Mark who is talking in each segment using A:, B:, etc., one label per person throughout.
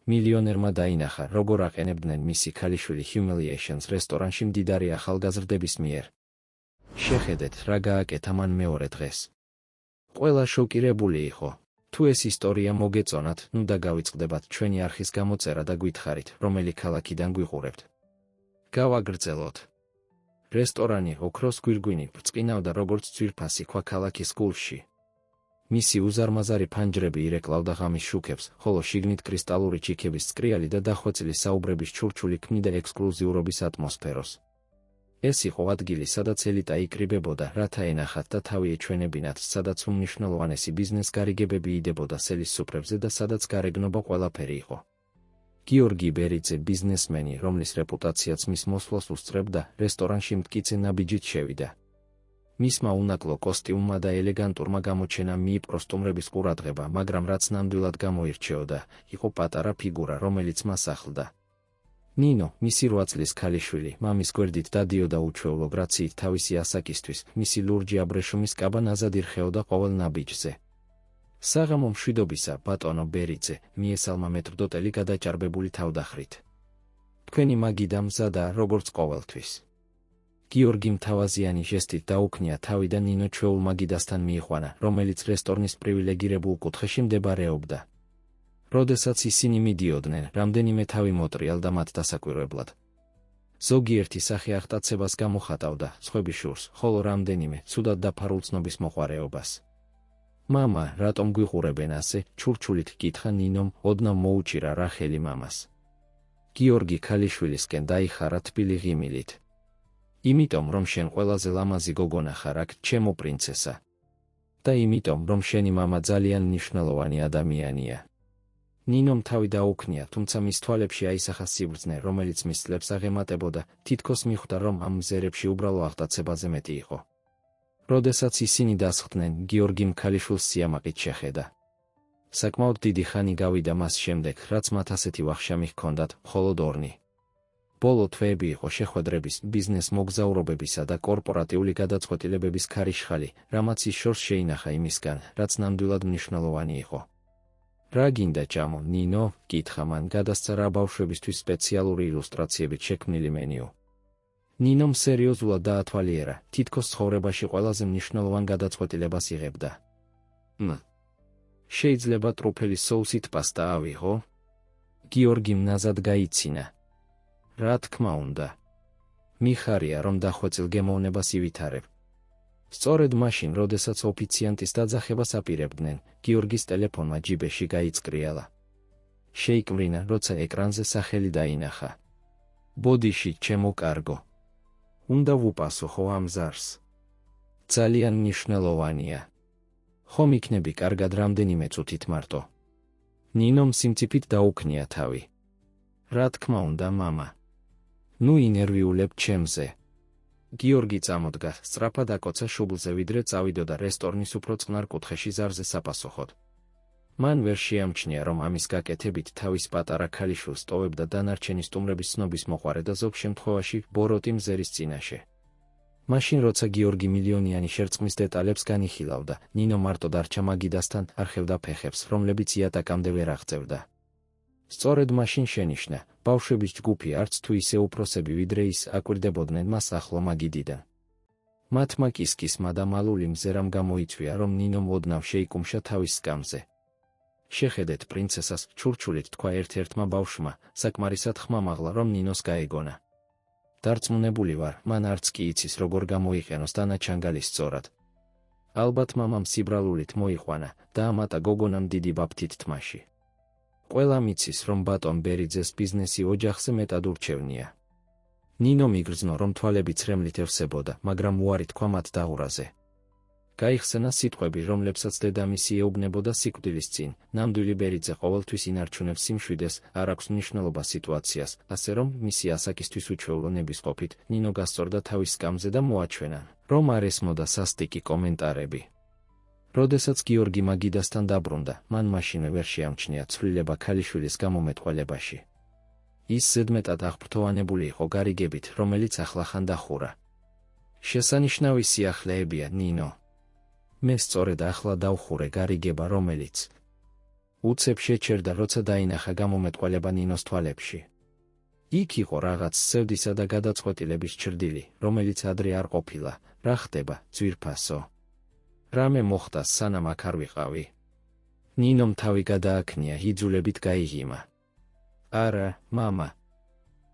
A: მილიონერმა დაინახა, როგორ აყენებდნენ მისი ქალიშვილი Humiliations რესტორანში მდიდარი ახალგაზრდების მიერ. შეხედეთ, რა გააკეთა მან მეორე დღეს. ყველა შოკირებული იყო. თუ ეს ისტორია მოგეწონათ, ნუ და გავიწყდებათ ჩვენი არხის გამოწერა და გვითხრით, რომელი ქალაქიდან გვიყურებთ. გავაგრძელოთ. რესტორანი ოქროს გვირგვინი ბრწყინავდა როგორც ძვირფასი ქვა ქალაქის გულში. მისი უზარმაზარი ფანჯრები ირეკლავდა ღამის შუქებს, ხოლო შიგნით კრისტალური ჩიქების წკრიალი და დახვეწილი საუბრების ჩურჩული ქმნიდა ექსკლუზიურობის ატმოსფეროს. ეს იყო ადგილი, სადაც ელიტა იკრიბებოდა, რათა ენახათ და თავი ეჩვენებინათ, სადაც უმნიშვნელოვანესი ბიზნეს გარიგებები იდებოდა სელის სუფრებზე და სადაც გარეგნობა ყველაფერი იყო. გიორგი ბერიძე, ბიზნესმენი, რომლის რეპუტაციაც მის მოსვლას უსწრებდა, რესტორანში მტკიცე ნაბიჯით შევიდა. მისმა უნაკლო კოსტიუმმა და ელეგანტურმა გამოჩენამ მიიპყრო სტუმრების ყურადღება, მაგრამ რაც ნამდვილად გამოირჩეოდა, იყო პატარა ფიგურა, რომელიც მას ახლდა. ნინო, მისი 8 წლის ქალიშვილი, მამის გვერდით დადიოდა უჩვეულო გრაციით თავისი ასაკისთვის, მისი ლურჯი აბრეშუმის კაბა ნაზად ირხეოდა ყოველ ნაბიჯზე. საღამო მშვიდობისა, ბატონო ბერიძე, მიესალმა მეტრდოტელი გადაჭარბებული თავდახრით. თქვენი მაგიდა მზადაა, როგორც ყოველთვის. გიორგიმ თავაზიანი ჟესტით დაუქნია თავი და ნინო ჩვეულ მაგიდასთან მიიყვანა, რომელიც რესტორნის პრივილეგირებულ კუთხეში მდებარეობდა. როდესაც ისინი მიდიოდნენ, რამდენიმე თავი მოტრიალდა მათ დასაკვირვებლად. ზოგიერთი სახე აღტაცებას გამოხატავდა, სხვები შურს, ხოლო რამდენიმე ცუდად დაფარულ ცნობის მოყვარეობას. მამა, რატომ გვიყურებენ ასე? ჩურჩულით კითხა ნინომ, ოდნავ მოუჭირა რახელი მამას. გიორგი ქალიშვილისკენ დაიხარა თბილი ღიმილით. იმიტომ, რომ შენ ყველაზე ლამაზი გოგონა ხარ აქ, ჩემო პრინცესა. და იმიტომ, რომ შენი მამა ძალიან მნიშვნელოვანი ადამიანია. ნინომ თავი დაუქნია, თუმცა მის თვალებში აისახა სიბრძნე, რომელიც მის წლებს აღემატებოდა, თითქოს მიხვდა, რომ ამ მზერებში უბრალო აღტაცებაზე მეტი იყო. როდესაც ისინი დასხდნენ, გიორგიმ ქალიშვილს სიამაყით შეხედა. საკმაოდ დიდი ხანი გავიდა მას შემდეგ, რაც მათ ასეთი ვახშამი ჰქონდათ, მხოლოდ ორნი. ბოლო თვეები იყო შეხვედრების, ბიზნეს მოგზაურობებისა და კორპორატიული გადაწყვეტილებების ქარიშხალი, რამაც ის შორს შეინახა იმისგან, რაც ნამდვილად მნიშვნელოვანი იყო. რა გინდა ჭამო, ნინო? კითხა მან, გადასცა რა ბავშვებისთვის სპეციალური ილუსტრაციებით შექმნილი მენიუ. ნინომ სერიოზულად დაათვალიერა, თითქოს ცხოვრებაში ყველაზე მნიშვნელოვან გადაწყვეტილებას იღებდა. შეიძლება ტრუფელის соусით პასტა ავიღო? გიორგიმ ნაზად გაიცინა. რა თქმა უნდა. მიხარია, რომ დახვეწილ გემოვნებას ივითარებ. სწორედ მაშინ, როდესაც ოფიციანტის დაძახებას აპირებდნენ, გიორგის ტელეფონმა ჯიბეში გაიწკრიალა. შეიკმრინა, როცა ეკრანზე სახელი დაინახა. ბოდიში, ჩემო კარგო. უნდა ვუპასუხო ამ ზარს. ძალიან მნიშვნელოვანია. ხომ იქნები კარგად რამდენიმე წუთით მარტო. ნინომ სიმწიფით დაუქნია თავი. რა თქმა უნდა, მამა. ნუ ინერვიულებ ჩემზე. გიორგი წამოდგა, სწრაფად აკოცა შუბლზე, ვიდრე წავიდოდა რესტორნის უფრო წყნარ კუთხეში ზარზე საპასუხოდ. მან ვერ შეამჩნია, რომ ამის გაკეთებით თავის პატარა ქალიშვილს ტოვებდა დანარჩენი სტუმრების ცნობის მოყვარე და ზოგ შემთხვევაში ბოროტი მზერის წინაშე. მაშინ, როცა გიორგი მილიონიანი შერწყმის დეტალებს განიხილავდა, ნინო მარტო დარჩა მაგიდასთან, არხევდა ფეხებს, რომლებიც იატაკამდე ვერ აღწევდა. სწორედ მაშინ შენიშნა, ბავშვების ჯგუფი არც თუ ისე უფროსები, ვიდრე ის, აკვირდებოდნენ მას ახლო მაგიდიდან. მათმა კისკისმა და მალული მზერამ გამოიწვია, რომ ნინომ ოდნავ შეიკუმშა თავის სკამზე. შეხედეთ პრინცესას, ჩურჩულით თქვა ერთ-ერთმა ბავშვმა, საკმარისად ხმამაღლა, რომ ნინოს გაეგონა. დარწმუნებული ვარ, მან არც კი იცის, როგორ გამოიყენოს დანაჩანგალი სწორად. ალბათ მამამ სიბრალულით მოიყვანა და ამატა გოგონამ დიდი ბაფთით თმაში. ყველა მიცის, რომ ბატონ ბერიძეს ბიზნესი ოჯახზე მეტად ურჩევნია. ნინო მიგრძნო, რომ თვალები ცრემლით ევსებოდა, მაგრამ უარი თქვა მათ დაღურაზე. გაიხსენა სიტყვები, რომლებსაც დედამისი ეუბნებოდა სიკვდილის წინ, ნამდვილი ბერიძე ყოველთვის ინარჩუნებს სიმშვიდეს, არ აქვს მნიშვნელობა სიტუაციას, ასე რომ მისი ასაკისთვის უჩვეულო ნებისყოფით, ნინო გასწორდა თავის სკამზე და მოაჩვენა, რომ არ ესმოდა სასტიკი კომენტარები. როდესაც გიორგი მაგიდასთან დაბრუნდა, მან მაშინვე ვერ შეამჩნია ცვლილება ქალიშვილის გამომეტყველებაში. ის ზედმეტად აღფრთოვანებული იყო გარიგებით, რომელიც ახლახან დახურა. შესანიშნავი სიახლეებია, ნინო. მე სწორედ ახლა დავხურე გარიგება, რომელიც უცებ შეჩერდა, როცა დაინახა გამომეტყველება ნინოს თვალებში. იქ იყო რაღაც სევდისა და გადაწყვეტილების ჩრდილი, რომელიც ადრე არ ყოფილა. რა ხდება, ძვირფასო? რამე მოხდა, სანამ აქ არ ვიყავი? ნინომ თავი გადააქნია, იძულებით გაიღიმა. არა, მამა.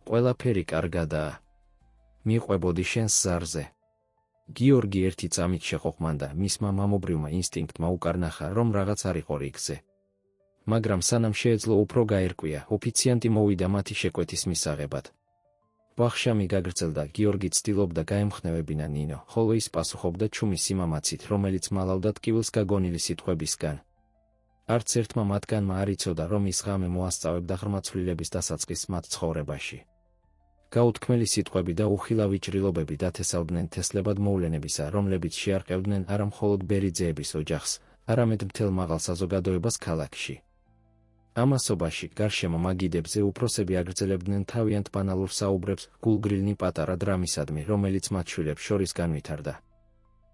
A: ყველაფერი კარგადაა. მიყვებოდი შენს ზარზე. გიორგი ერთი წამით შეყოყმანდა, მისმა მამობრივმა ინსტინქტმა უკარნახა, რომ რაღაც არ იყო რიგზე. მაგრამ სანამ შეეძლო უფრო გაერკვია, ოფიციანტი მოვიდა მათი შეკვეთის მისაღებად. ვახშამი გაგრძელდა, გიორგი ცდილობდა გაემხნევებინა ნინო, ხოლო ის პასუხობდა ჩუმის სიმამაცით, რომელიც მალავდა ტკივილს გაგონილი სიტყვებისგან. არც ერთმა მათგანმა არ იცოდა, რომ ის ღამე მოასწავებდა ღრმა ცვლილების დასაწყისს მათ ცხოვრებაში. გაუთქმელი სიტყვები და უხილავი ჭრილობები დათესავდნენ თესლებად მოვლენებისა, რომლებიც შეარყევდნენ არა მხოლოდ ბერიძეების ოჯახს, არამედ მთელ მაღალ საზოგადოებას ქალაქში. ამასობაში, გარშემო მაგიდებზე უფროსები აგრძელებდნენ თავიანთ ბანალურ საუბრებს გულგრილნი პატარა დრამისადმი, რომელიც მათ შვილებს შორის განვითარდა.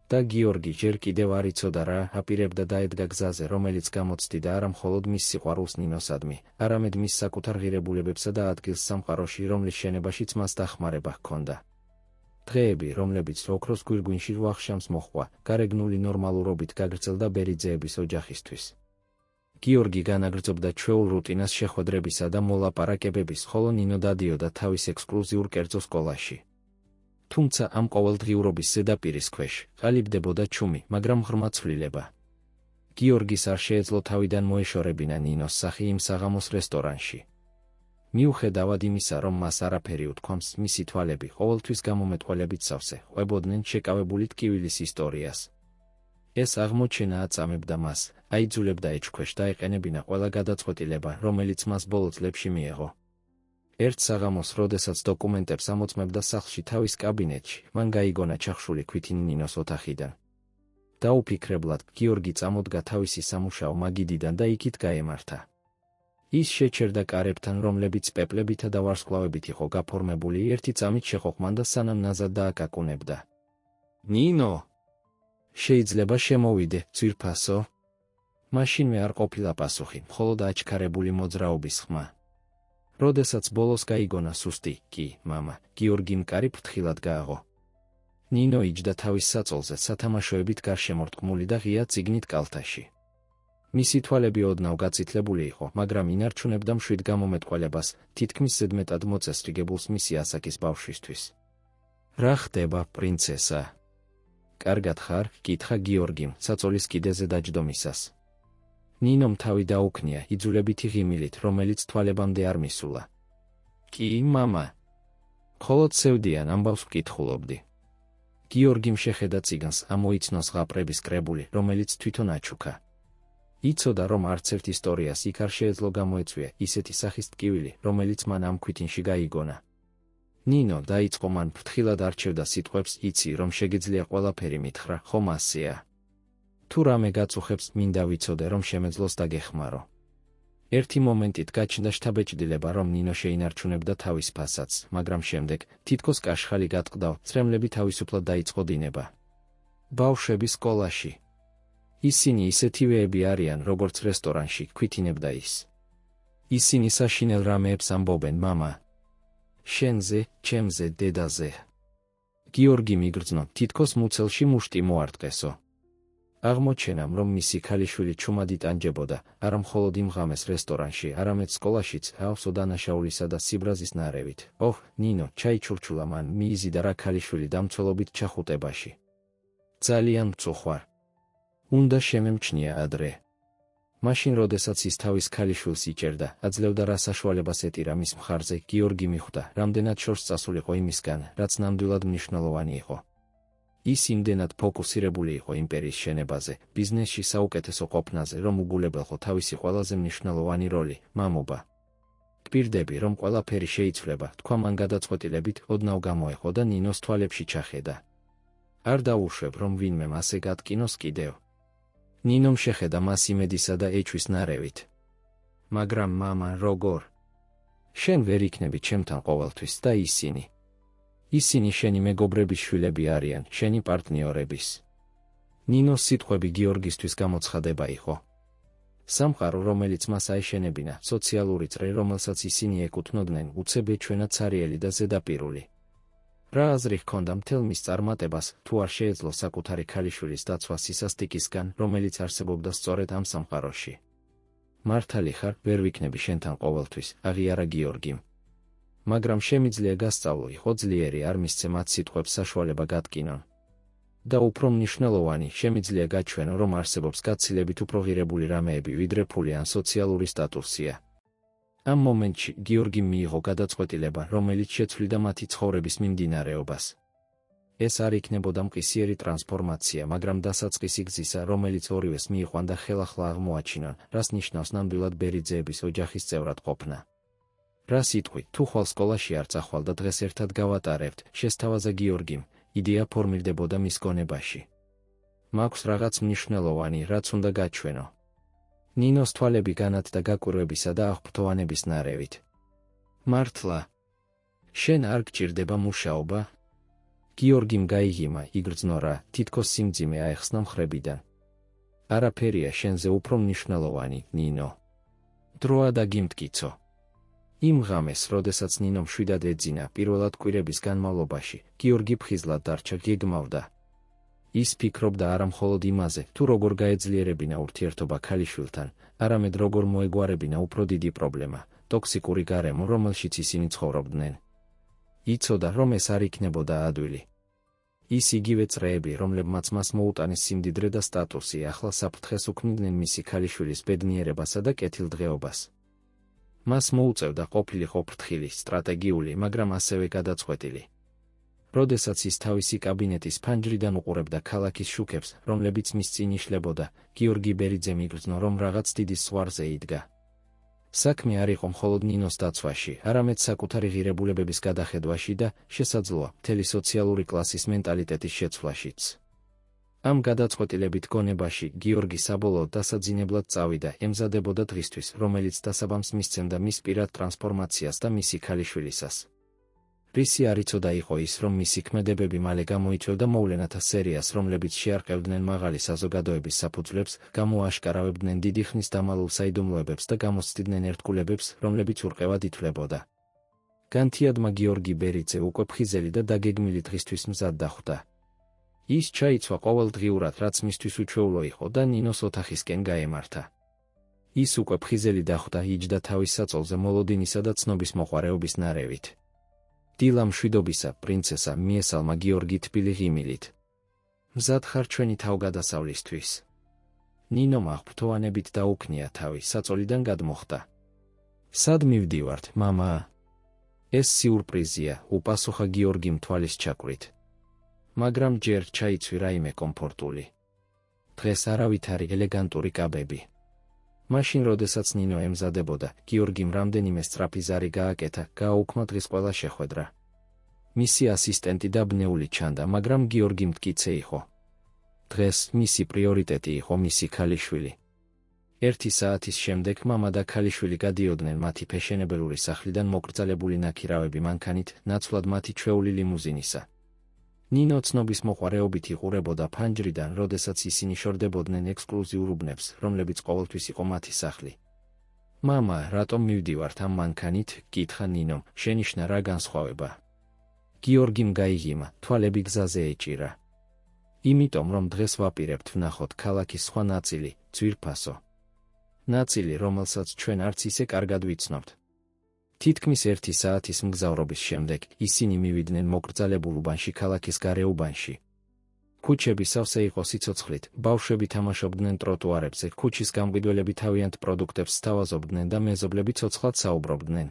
A: და გიორგი ჯერ კიდევ არ იცოდა რა აპირებდა დაედგა გზაზე, რომელიც გამოცდიდა არა მხოლოდ მის სიყვარულს ნინოსადმი, არამედ მის საკუთარ ღირებულებებსა და ადგილს სამყაროში, რომლის შენობაშიც მას დახმარება ჰქონდა. დღეები, რომლებიც ოქროს გვირგვინში ვახშამს მოჰყვა, გარეგნული ნორმალურობით გაგრძელდა ბერიძეების ოჯახისთვის. გიორგი განაგრძობდა ჩვეულ რუტინას შეხვედრებისა და მოლაპარაკებების, ხოლო ნინო დადიოდა თავის ექსკლუზიურ კერძო სკოლაში. თუმცა ამ ყოველდღიურობის ზედაპირის ქვეშ ყალიბდებოდა ჩუმი, მაგრამ ღრმა ცვლილება. გიორგის არ შეეძლო თავიდან მოეშორებინა ნინოს სახი იმ საღამოს რესტორანში. მიუხედავად იმისა, რომ მას არაფერი უთქვამს, მისი თვალები ყოველთვის გამომეტყველებით სავსე ყვებოდნენ შეკავებული ტკივილის ისტორიას. ეს აღმოჩენა აწამებდა მას, აიძულებდა ეჭქვეშ დაეყენებინა ყველა გადაწყვეტილება, რომელიც მას ბოლო წლებში მიეღო. ერთ საღამოს, როდესაც დოკუმენტებს ამოწმებდა სახლში თავის კაბინეტში, მან გაიგონა ჩახშული ქვითი ნინოს ოთახიდან. დაუფიქრებლად, გიორგი წამოდგა თავისი სამუშაო მაგიდიდან და იქით გაემართა. ის შეჩერდა კარებთან, რომლებიც პეპლებითა და ვარსკვლავებით იყო გაფორმებული, ერთი წამით შეყოყმანდა, სანამ ნაზად დააკაკუნებდა. ნინო! შეიძლება შემოვიდე, ძვირფასო? მაშინვე არ ყოფილა პასუხი, მხოლოდ აჩქარებული მოძრაობის ხმა. როდესაც ბოლოს გაიგონა სუსტი, კი, მამა, გიორგიმ კარი ფრთხილად გააღო. ნინო იჯდა თავის საწოლზე, სათამაშოებით გარშემორტყმული და ღია წიგნით კალთაში. მისი თვალები ოდნავ გაწითლებული იყო, მაგრამ ინარჩუნებდა მშვიდ გამომეტყველებას, თითქმის ზედმეტად მოწესრიგებულს მისი ასაკის ბავშვისთვის. რა ხდება, პრინცესა? კარგად ხარ? კითხა გიორგიმ, საწოლის კიდეზე დაჯდომისას. ნინომ თავი დაუქნია იძულებითი ღიმილით, რომელიც თვალებამდე არ მისულა. კი, მამა. მხოლოდ სევდიან ამბავს ვკითხულობდი. გიორგიმ შეხედა წიგნს, ამოიცნოს ღაპრების კრებული, რომელიც თვითონ აჩუქა. იცოდა, რომ არც ერთ ისტორიას იქ არ შეეძლო გამოეწვია ისეთი სახის ტკივილი, რომელიც მან ამ ქვითინში გაიგონა. ნინო დაიწყო მან ფრთხილად არჩევდა სიტყვებს, იცი, რომ შეგიძლია ყველაფერი მითხრა, ხომ ასეა? თუ რამე გაწუხებს, მინდა ვიცოდე, რომ შემეძლოს დაგეხმარო. ერთი მომენტით გაჩნდა შთაბეჭდილება, რომ ნინო შეინარჩუნებდა თავის ფასადს, მაგრამ შემდეგ, თითქოს კაშხალი გატყდა, წრემლები თავისუფლად დაიწყო დინება. ბავშვების სკოლაში. ისინი ისეთივეები არიან, როგორც რესტორანში, ქვითინებდა ის. ისინი საშინელ რამეებს ამბობენ, მამა. შენზე, ჩემზე, დედაზე. გიორგი მიგრძნო, თითქოს მუცელში მუშტი მოარტყესო. აღმოჩენამ, რომ მისი ქალიშვილი ჩუმად იტანჯებოდა, არა მხოლოდ იმ ღამეს რესტორანში, არამედ სკოლაშიც, ავსო დანაშაულისა და სიბრაზის ნარევით. ოჰ, ნინო, ჩაიჩურჩულა მან, მიიზიდა რა ქალიშვილი დამცველობით ჩახუტებაში. ძალიან მწუხვარ. უნდა შემემჩნია ადრე. მაშინ, როდესაც ის თავის ქალიშვილს იჭერდა, აძლევდა რა საშუალებას ეტირა მის მხარზე, გიორგი მიხვდა, რამდენად შორს წასულიყო იმისგან, რაც ნამდვილად მნიშვნელოვანი იყო. ის იმდენად ფოკუსირებული იყო იმპერიის შენებაზე, ბიზნესში საუკეთესო ყოფნაზე, რომ უგულებელყო თავისი ყველაზე მნიშვნელოვანი როლი, მამობა. გპირდები, რომ ყველაფერი შეიცვლება, თქვა მან გადაწყვეტილებით, ოდნავ გამოეხო და ნინოს თვალებში ჩახედა. არ დაუშვებ, რომ ვინმემ ასე გატკინოს კიდევ. ნინომ შეხედა მას იმედისა და ეჭვის ნარევით. მაგრამ მამა, როგორ? შენ ვერ იქნები ჩემთან ყოველთვის და ისინი. ისინი შენი მეგობრების შვილები არიან, შენი პარტნიორების. ნინოს სიტყვები გიორგისთვის გამოცხადება იყო. სამყარო, რომელიც მას აეშენებინა, სოციალური წრე, რომელსაც ისინი ეკუთვნოდნენ, უცებ ეჩვენა ცარიელი და ზედაპირული. რა აზრი ჰქონდა მთელ მის წარმატებას, თუ არ შეეძლო საკუთარი ქალიშვილის დაცვა სისასტიკისგან, რომელიც არსებობდა სწორედ ამ სამყაროში. მართალი ხარ, ვერ ვიქნები შენთან ყოველთვის, აღიარა გიორგიმ. მაგრამ შემიძლია გასწავლო, იყო ძლიერი, არ მისცე მათ სიტყვებს საშუალება გატკინონ. და უფრო მნიშვნელოვანი, შემიძლია გაჩვენო, რომ არსებობს გაცილებით უფრო ღირებული რამეები, ვიდრე ფული ან სოციალური სტატუსია. ამ მომენტში გიორგიმ მიიღო გადაწყვეტილება, რომელიც შეცვლიდა მათი ცხოვრების მიმდინარეობას. ეს არ იქნებოდა მყისიერი ტრანსფორმაცია, მაგრამ დასაწყისი გზისა, რომელიც ორივეს მიიყვანდა ხელახლა აღმოაჩინონ, რას ნიშნავს ნამდვილად ბერიძეების ოჯახის წევრად ყოფნა. რა სიტყვით, თუ ხვალ სკოლაში არ წახვალ და დღეს ერთად გავატარებთ, შესთავაზა გიორგიმ, იდეა ფორმირდებოდა მის გონებაში. მაქვს რაღაც მნიშვნელოვანი, რაც უნდა გაჩვენო. ნინოს თვალები განათდა გაკვირვებისა და აღფრთოვანების ნარევით. მართლა? შენ არ გჭირდება მუშაობა? გიორგიმ გაიღიმა, იგრძნო რა, თითქოს სიმძიმე აეხსნა მხრებიდან. არაფერია შენზე უფრო მნიშვნელოვანი, ნინო. დროა დაგიმტკიცო. იმ ღამეს, როდესაც ნინო მშვიდად ეძინა, პირველად კვირების განმავლობაში, გიორგი ფხიზლად დარჩა, გეგმავდა. ის ფიქრობდა არა მხოლოდ იმაზე, თუ როგორ გაეძლიერებინა ურთიერთობა ქალიშვილთან, არამედ როგორ მოეგვარებინა უფრო დიდი პრობლემა, ტოქსიკური გარემო, რომელშიც ისინი ცხოვრობდნენ. იცოდა, რომ ეს არ იქნებოდა ადვილი. ის იგივე წრეები, რომლებმაც მას მოუტანეს სიმდიდრე და სტატუსი, ახლა საფრთხეს უქმნიდნენ მისი ქალიშვილის ბედნიერებასა და კეთილდღეობას. მას მოუწევდა ყოფილიყო ფრთხილი, სტრატეგიული, მაგრამ ასევე გადაწყვეტილი. როდესაც ის თავისი კაბინეტის ფანჯრიდან უყურებდა ქალაქის შუქებს, რომლებიც მის წინ იშლებოდა, გიორგი ბერიძემ იგრძნო, რომ რაღაც დიდი ზღვარზე იდგა. საქმე არ იყო მხოლოდ ნინოს დაცვაში, არამედ საკუთარი ღირებულებების გადახედვაში და, შესაძლოა, მთელი სოციალური კლასის მენტალიტეტის შეცვლაშიც. ამ გადაწყვეტილებით გონებაში, გიორგი საბოლოოდ დასაძინებლად წავიდა, ემზადებოდა დღისთვის, რომელიც დასაბამს მისცემდა მის პირად ტრანსფორმაციას და მისი ქალიშვილისას. რისი არ იცოდა იყო ის, რომ მისი ქმედებები მალე გამოიწვევდა მოვლენათა სერიას, რომლებიც შეარყევდნენ მაღალი საზოგადოების საფუძვლებს, გამოაშკარავებდნენ დიდი ხნის დამალულ საიდუმლოებებს და გამოსცდიდნენ ერთგულებებს, რომლებიც ურყევად ითვლებოდა. განთიადმა გიორგი ბერიძე უკვე ფხიზელი და დაგეგმილი დღისთვის მზად დახვდა. ის ჩაიცვა ყოველდღიურად, რაც მისთვის უჩვეულო იყო და ნინოს ოთახისკენ გაემართა. ის უკვე ფხიზელი დახვდა, იჯდა თავის საწოლზე მოლოდინისა და ცნობის მოყვარეობის ნარევით. დილა მშვიდობისა, პრინცესა, მიესალმა გიორგი თბილი ღიმილით. მზად ხარ ჩვენი თავგადასავლისთვის? ნინომ აღფრთოვანებით დაუქნია თავი, საწოლიდან გადმოხდა. სად მივდივართ, მამა? ეს სიურპრიზია, უპასუხა გიორგიმ თვალის ჩაკვრით. მაგრამ ჯერ ჩაიცვი რაიმე კომფორტული. დღეს არავითარი ელეგანტური კაბები. მაშინ, როდესაც ნინო ემზადებოდა, გიორგიმ რამდენიმე სწრაფი ზარი გააკეთა, გააუქმა დღის ყველა შეხვედრა. მისი ასისტენტი დაბნეული ჩანდა, მაგრამ გიორგი მტკიცე იყო. დღეს მისი პრიორიტეტი იყო მისი ქალიშვილი. 1 საათის შემდეგ მამა და ქალიშვილი გადიოდნენ მათი ფეშენებელური სახლიდან მოკრძალებული ნაქირავები მანქანით, ნაცვლად მათი ჩვეული ლიმუზინისა. ნინო ცნობის მოყვარეობით იყურებოდა ფანჯრიდან, როდესაც ისინი შორდებოდნენ ექსკლუზიურ უბნებს, რომლებიც ყოველთვის იყო მათი სახლი. მამა, რატომ მივდივართ ამ მანქანით? კითხა ნინომ, შენიშნა რა განსხვავება? გიორგიმ გაიღიმა, თვალები გზაზე ეჭირა. იმიტომ, რომ დღეს ვაპირებთ ვნახოთ ქალაქის სხვა ნაწილი, ძვირფასო. ნაწილი, რომელსაც ჩვენ არც ისე კარგად ვიცნობთ. თითქმის 1 საათის მგზავრობის შემდეგ, ისინი მივიდნენ მოკრძალებულ უბანში ქალაქის გარე უბანში. ქუჩები სავსე იყო სიცოცხლით, ბავშვები თამაშობდნენ ტროტუარებზე, ქუჩის გამყიდველები თავიანთ პროდუქტებს სთავაზობდნენ და მეზობლები ცოცხლად საუბრობდნენ.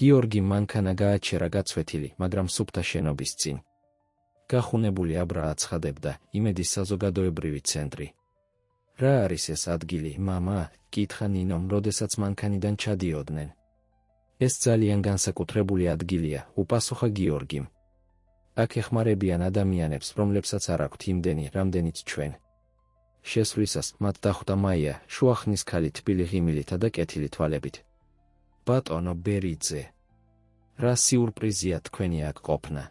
A: გიორგი მანქანა გააჩერა გაცვეთილი, მაგრამ სუფთა შენობის წინ. გახუნებული აბრა აცხადებდა, იმედის საზოგადოებრივი ცენტრი. რა არის ეს ადგილი, მამა? კითხა ნინომ, როდესაც მანქანიდან ჩადიოდნენ. ეს ძალიან განსაკუთრებული ადგილია, უპასუხა გიორგიმ. აქ ეხმარებიან ადამიანებს, რომლებსაც არ აქვთ იმდენი, რამდენიც ჩვენ. შესვლისას მათ დახვდა მაია, შუახნის ქალი თბილი ღიმილითა და კეთილი თვალებით. ბატონო ბერიძე, რა სიურპრიზია თქვენი აქ ყოფნა.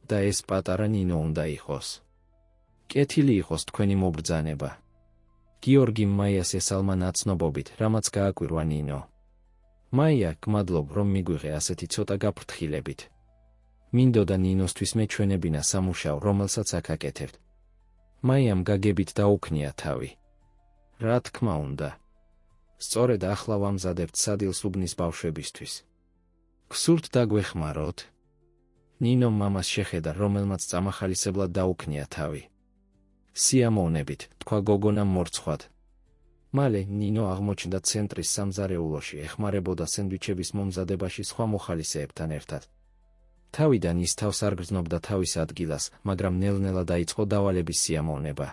A: და ეს პატარა ნინო უნდა იყოს. კეთილი იყოს თქვენი მობრძანება. გიორგიმ მაიას ესალმა ნაცნობობით, რამაც გააკვირვა ნინო. მაია, გმადლობ, რომ მიგვიღე ასეთი ცოტა გაფრთხილებით. მინდოდა ნინოსთვის მეჩვენებინა სამუშაო, რომელსაც აქ აკეთებთ. მაიამ გაგებით დაუქნია თავი. რა თქმა უნდა. სწორედ ახლა ვამზადებთ სადილს უბნის ბავშვებისთვის. გსურთ დაგვეხმაროთ? ნინომ მამას შეხედა, რომელმაც წამახალისებლად დაუქნია თავი. სიამოვნებით, თქვა გოგონამ მორცხვად. მალე ნინო აღმოჩნდა ცენტრის სამზარეულოში, ეხმარებოდა სენდვიჩების მომზადებაში სხვა მოხალისეებთან ერთად. თავიდან ის თავს არ გრძნობდა თავის ადგილას, მაგრამ ნელ-ნელა დაიწყო დავალების სიამოვნება.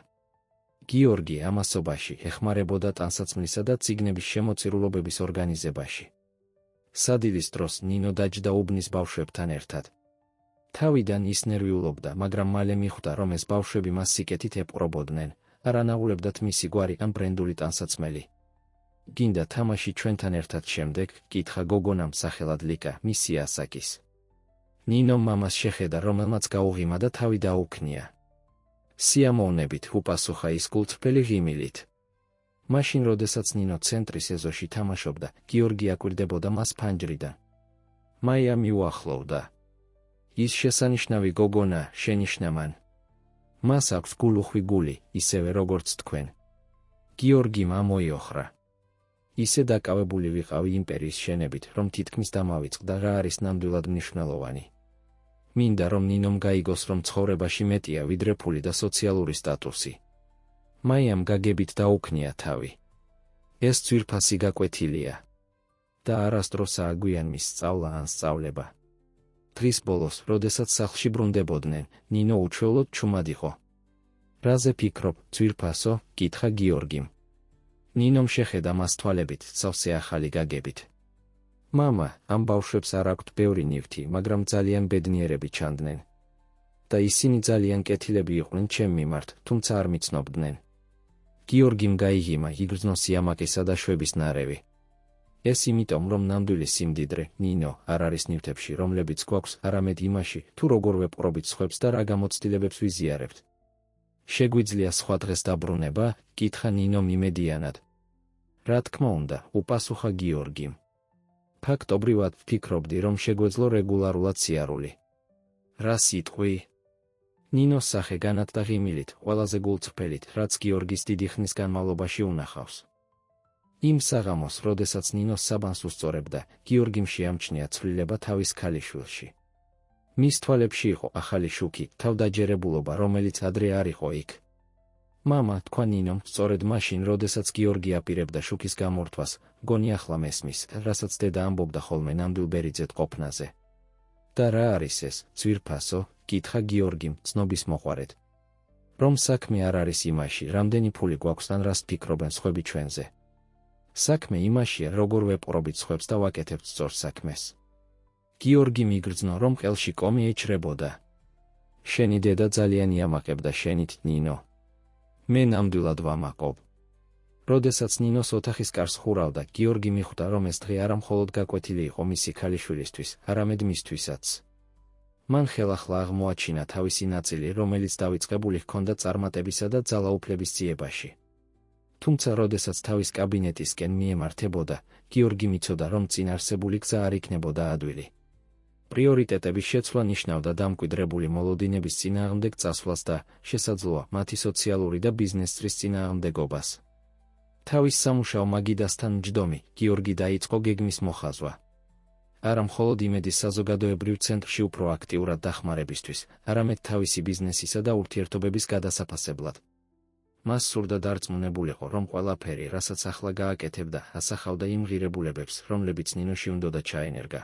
A: გიორგი ამასობაში ეხმარებოდა ტანსაცმლისა და წიგნების შემოწირულობების ორგანიზებაში. სადილის დროს ნინო დაჯდა უბნის ბავშვებთან ერთად. თავიდან ის ნერვიულობდა, მაგრამ მალე მიხვდა, რომ ეს ბავშვები მას სიკეთით ეპყრობოდნენ, არ ანაღულებდათ მისი გვარი ან ბრენდული ტანსაცმელი. გინდა თამაში ჩვენთან ერთად შემდეგ? კითხა გოგონამ სახელად ლიკა, მისი ასაკის. ნინომ მამას შეხედა, რომელმაც გაუღიმა და თავი დაუქნია. სიამოვნებით, უპასუხა ის გულწრფელი ღიმილით. მაშინ, როდესაც ნინო ცენტრის ეზოში თამაშობდა, გიორგი აკვირდებოდა მას ფანჯრიდან. მაია მიუახლოვდა. ის შესანიშნავი გოგონა, შენიშნამან. მას აქვს გულუხვი გული, ისევე როგორც თქვენ. გიორგიმ ამოიოხრა. ისე დაკავებული ვიყავი იმპერიის შენებით, რომ თითქმის დამავიწყდა რა არის ნამდვილად მნიშვნელოვანი. მინდა რომ ნინომ გაიგოს, რომ ცხოვრებაში მეტია ვიდრე ფული და სოციალური სტატუსი. მაიამ გაგებით დაუქნია თავი. ეს ძვირფასი გაკვეთილია. და არასდროსაა გვიან მის სწავლა ან სწავლება. დღის ბოლოს, როდესაც სახლში ბრუნდებოდნენ, ნინო უჩვეულოდ ჩუმად იყო. რაზე ფიქრობ, ძვირფასო? კითხა გიორგიმ. ნინომ შეხედა მას თვალებით, სავსე ახალი გაგებით. მამა, ამ ბავშვებს არ აქვთ ბევრი ნივთი, მაგრამ ძალიან ბედნიერები ჩანდნენ. და ისინი ძალიან კეთილები იყვნენ ჩემ მიმართ, თუმცა არ მიცნობდნენ. გიორგიმ გაიგიმა იგრძნო სიამაყისა და შვების ნარევი. ეს იმიტომ, რომ ნამდვილი სიმდიდრე, ნინო, არ არის ნივთებში, რომლებიც გვაქვს, არამედ იმაში, თუ როგორ ვეპყრობით სხვებს და რა გამოცდილებებს ვიზიარებთ. შეგვიძლია სხვა დღეს დაბრუნება? კითხა ნინომ იმედიანად. რა თქმა უნდა, უპასუხა გიორგიმ. ფაქტობრივად ვფიქრობდი, რომ შეგვეძლო რეგულარულად სიარული. რა სიტყვი? ნინოს სახე განათდა ღიმილით, ყველაზე გულწრფელით, რაც გიორგის დიდი ხნის განმავლობაში უნახავს. იმ საღამოს, როდესაც ნინოს საბანს უსწორებდა, გიორგიმ შეამჩნია ცვლილება თავის ქალიშვილში. მის თვალებში იყო ახალი შუქი, თავდაჯერებულობა, რომელიც ადრე არ იყო იქ. მამა, თქვა ნინომ, სწორედ მაშინ, როდესაც გიორგი აპირებდა შუქის გამორთვას, გონი ახლა მესმის, რასაც დედა ამბობდა ხოლმე ნამდვილ ბერიძეთ ყოფნაზე. და რა არის ეს, ძვირფასო? კითხა გიორგიმ, ცნობის მოყვარედ. რომ საქმე არ არის იმაში, რამდენი ფული გვაქვს ან რას ფიქრობენ სხვები ჩვენზე. საქმე იმაშია, როგორ ვეპყრობით სხვებს და ვაკეთებთ სწორ საქმეს. გიორგი მიგრძნო, რომ ყელში კომი ეჩრებოდა. შენი დედა ძალიან იამაყებდა შენით, ნინო. მე ნამდვილად ვამაყობ. როდესაც ნინოს ოთახის კარს ხურავდა, გიორგი მიხვდა, რომ ეს დღე არა მხოლოდ გაკვეთილი იყო მისი ქალიშვილისთვის, არამედ მისთვისაც. მან ხელახლა აღმოაჩინა თავისი ნაწილი, რომელიც დავიწყებული ჰქონდა წარმატებისა და ძალაუფლების ძიებაში. თუმცა, როდესაც თავის კაბინეტისკენ მიემართებოდა, გიორგი მიცოდა, რომ წინ არსებული გზა არ იქნებოდა ადვილი. პრიორიტეტების შეცვლა ნიშნავდა დამკვიდრებული მოლოდინების წინააღმდეგ წასვლას და, შესაძლოა, მათი სოციალური და ბიზნეს წრის წინააღმდეგობას. თავის სამუშაო მაგიდასთან მჯდომი, გიორგი დაიწყო გეგმის მოხაზვა. არა მხოლოდ იმედის საზოგადოებრივ ცენტრში უფრო აქტიურად დახმარებისთვის, არამედ თავისი ბიზნესისა და ურთიერთობების გადასაფასებლად. მას სურდა დარწმუნებულიყო, რომ ყველაფერი, რასაც ახლა გააკეთებდა, ასახავდა იმ ღირებულებებს, რომლებიც ნინოში უნდოდა ჩაენერგა.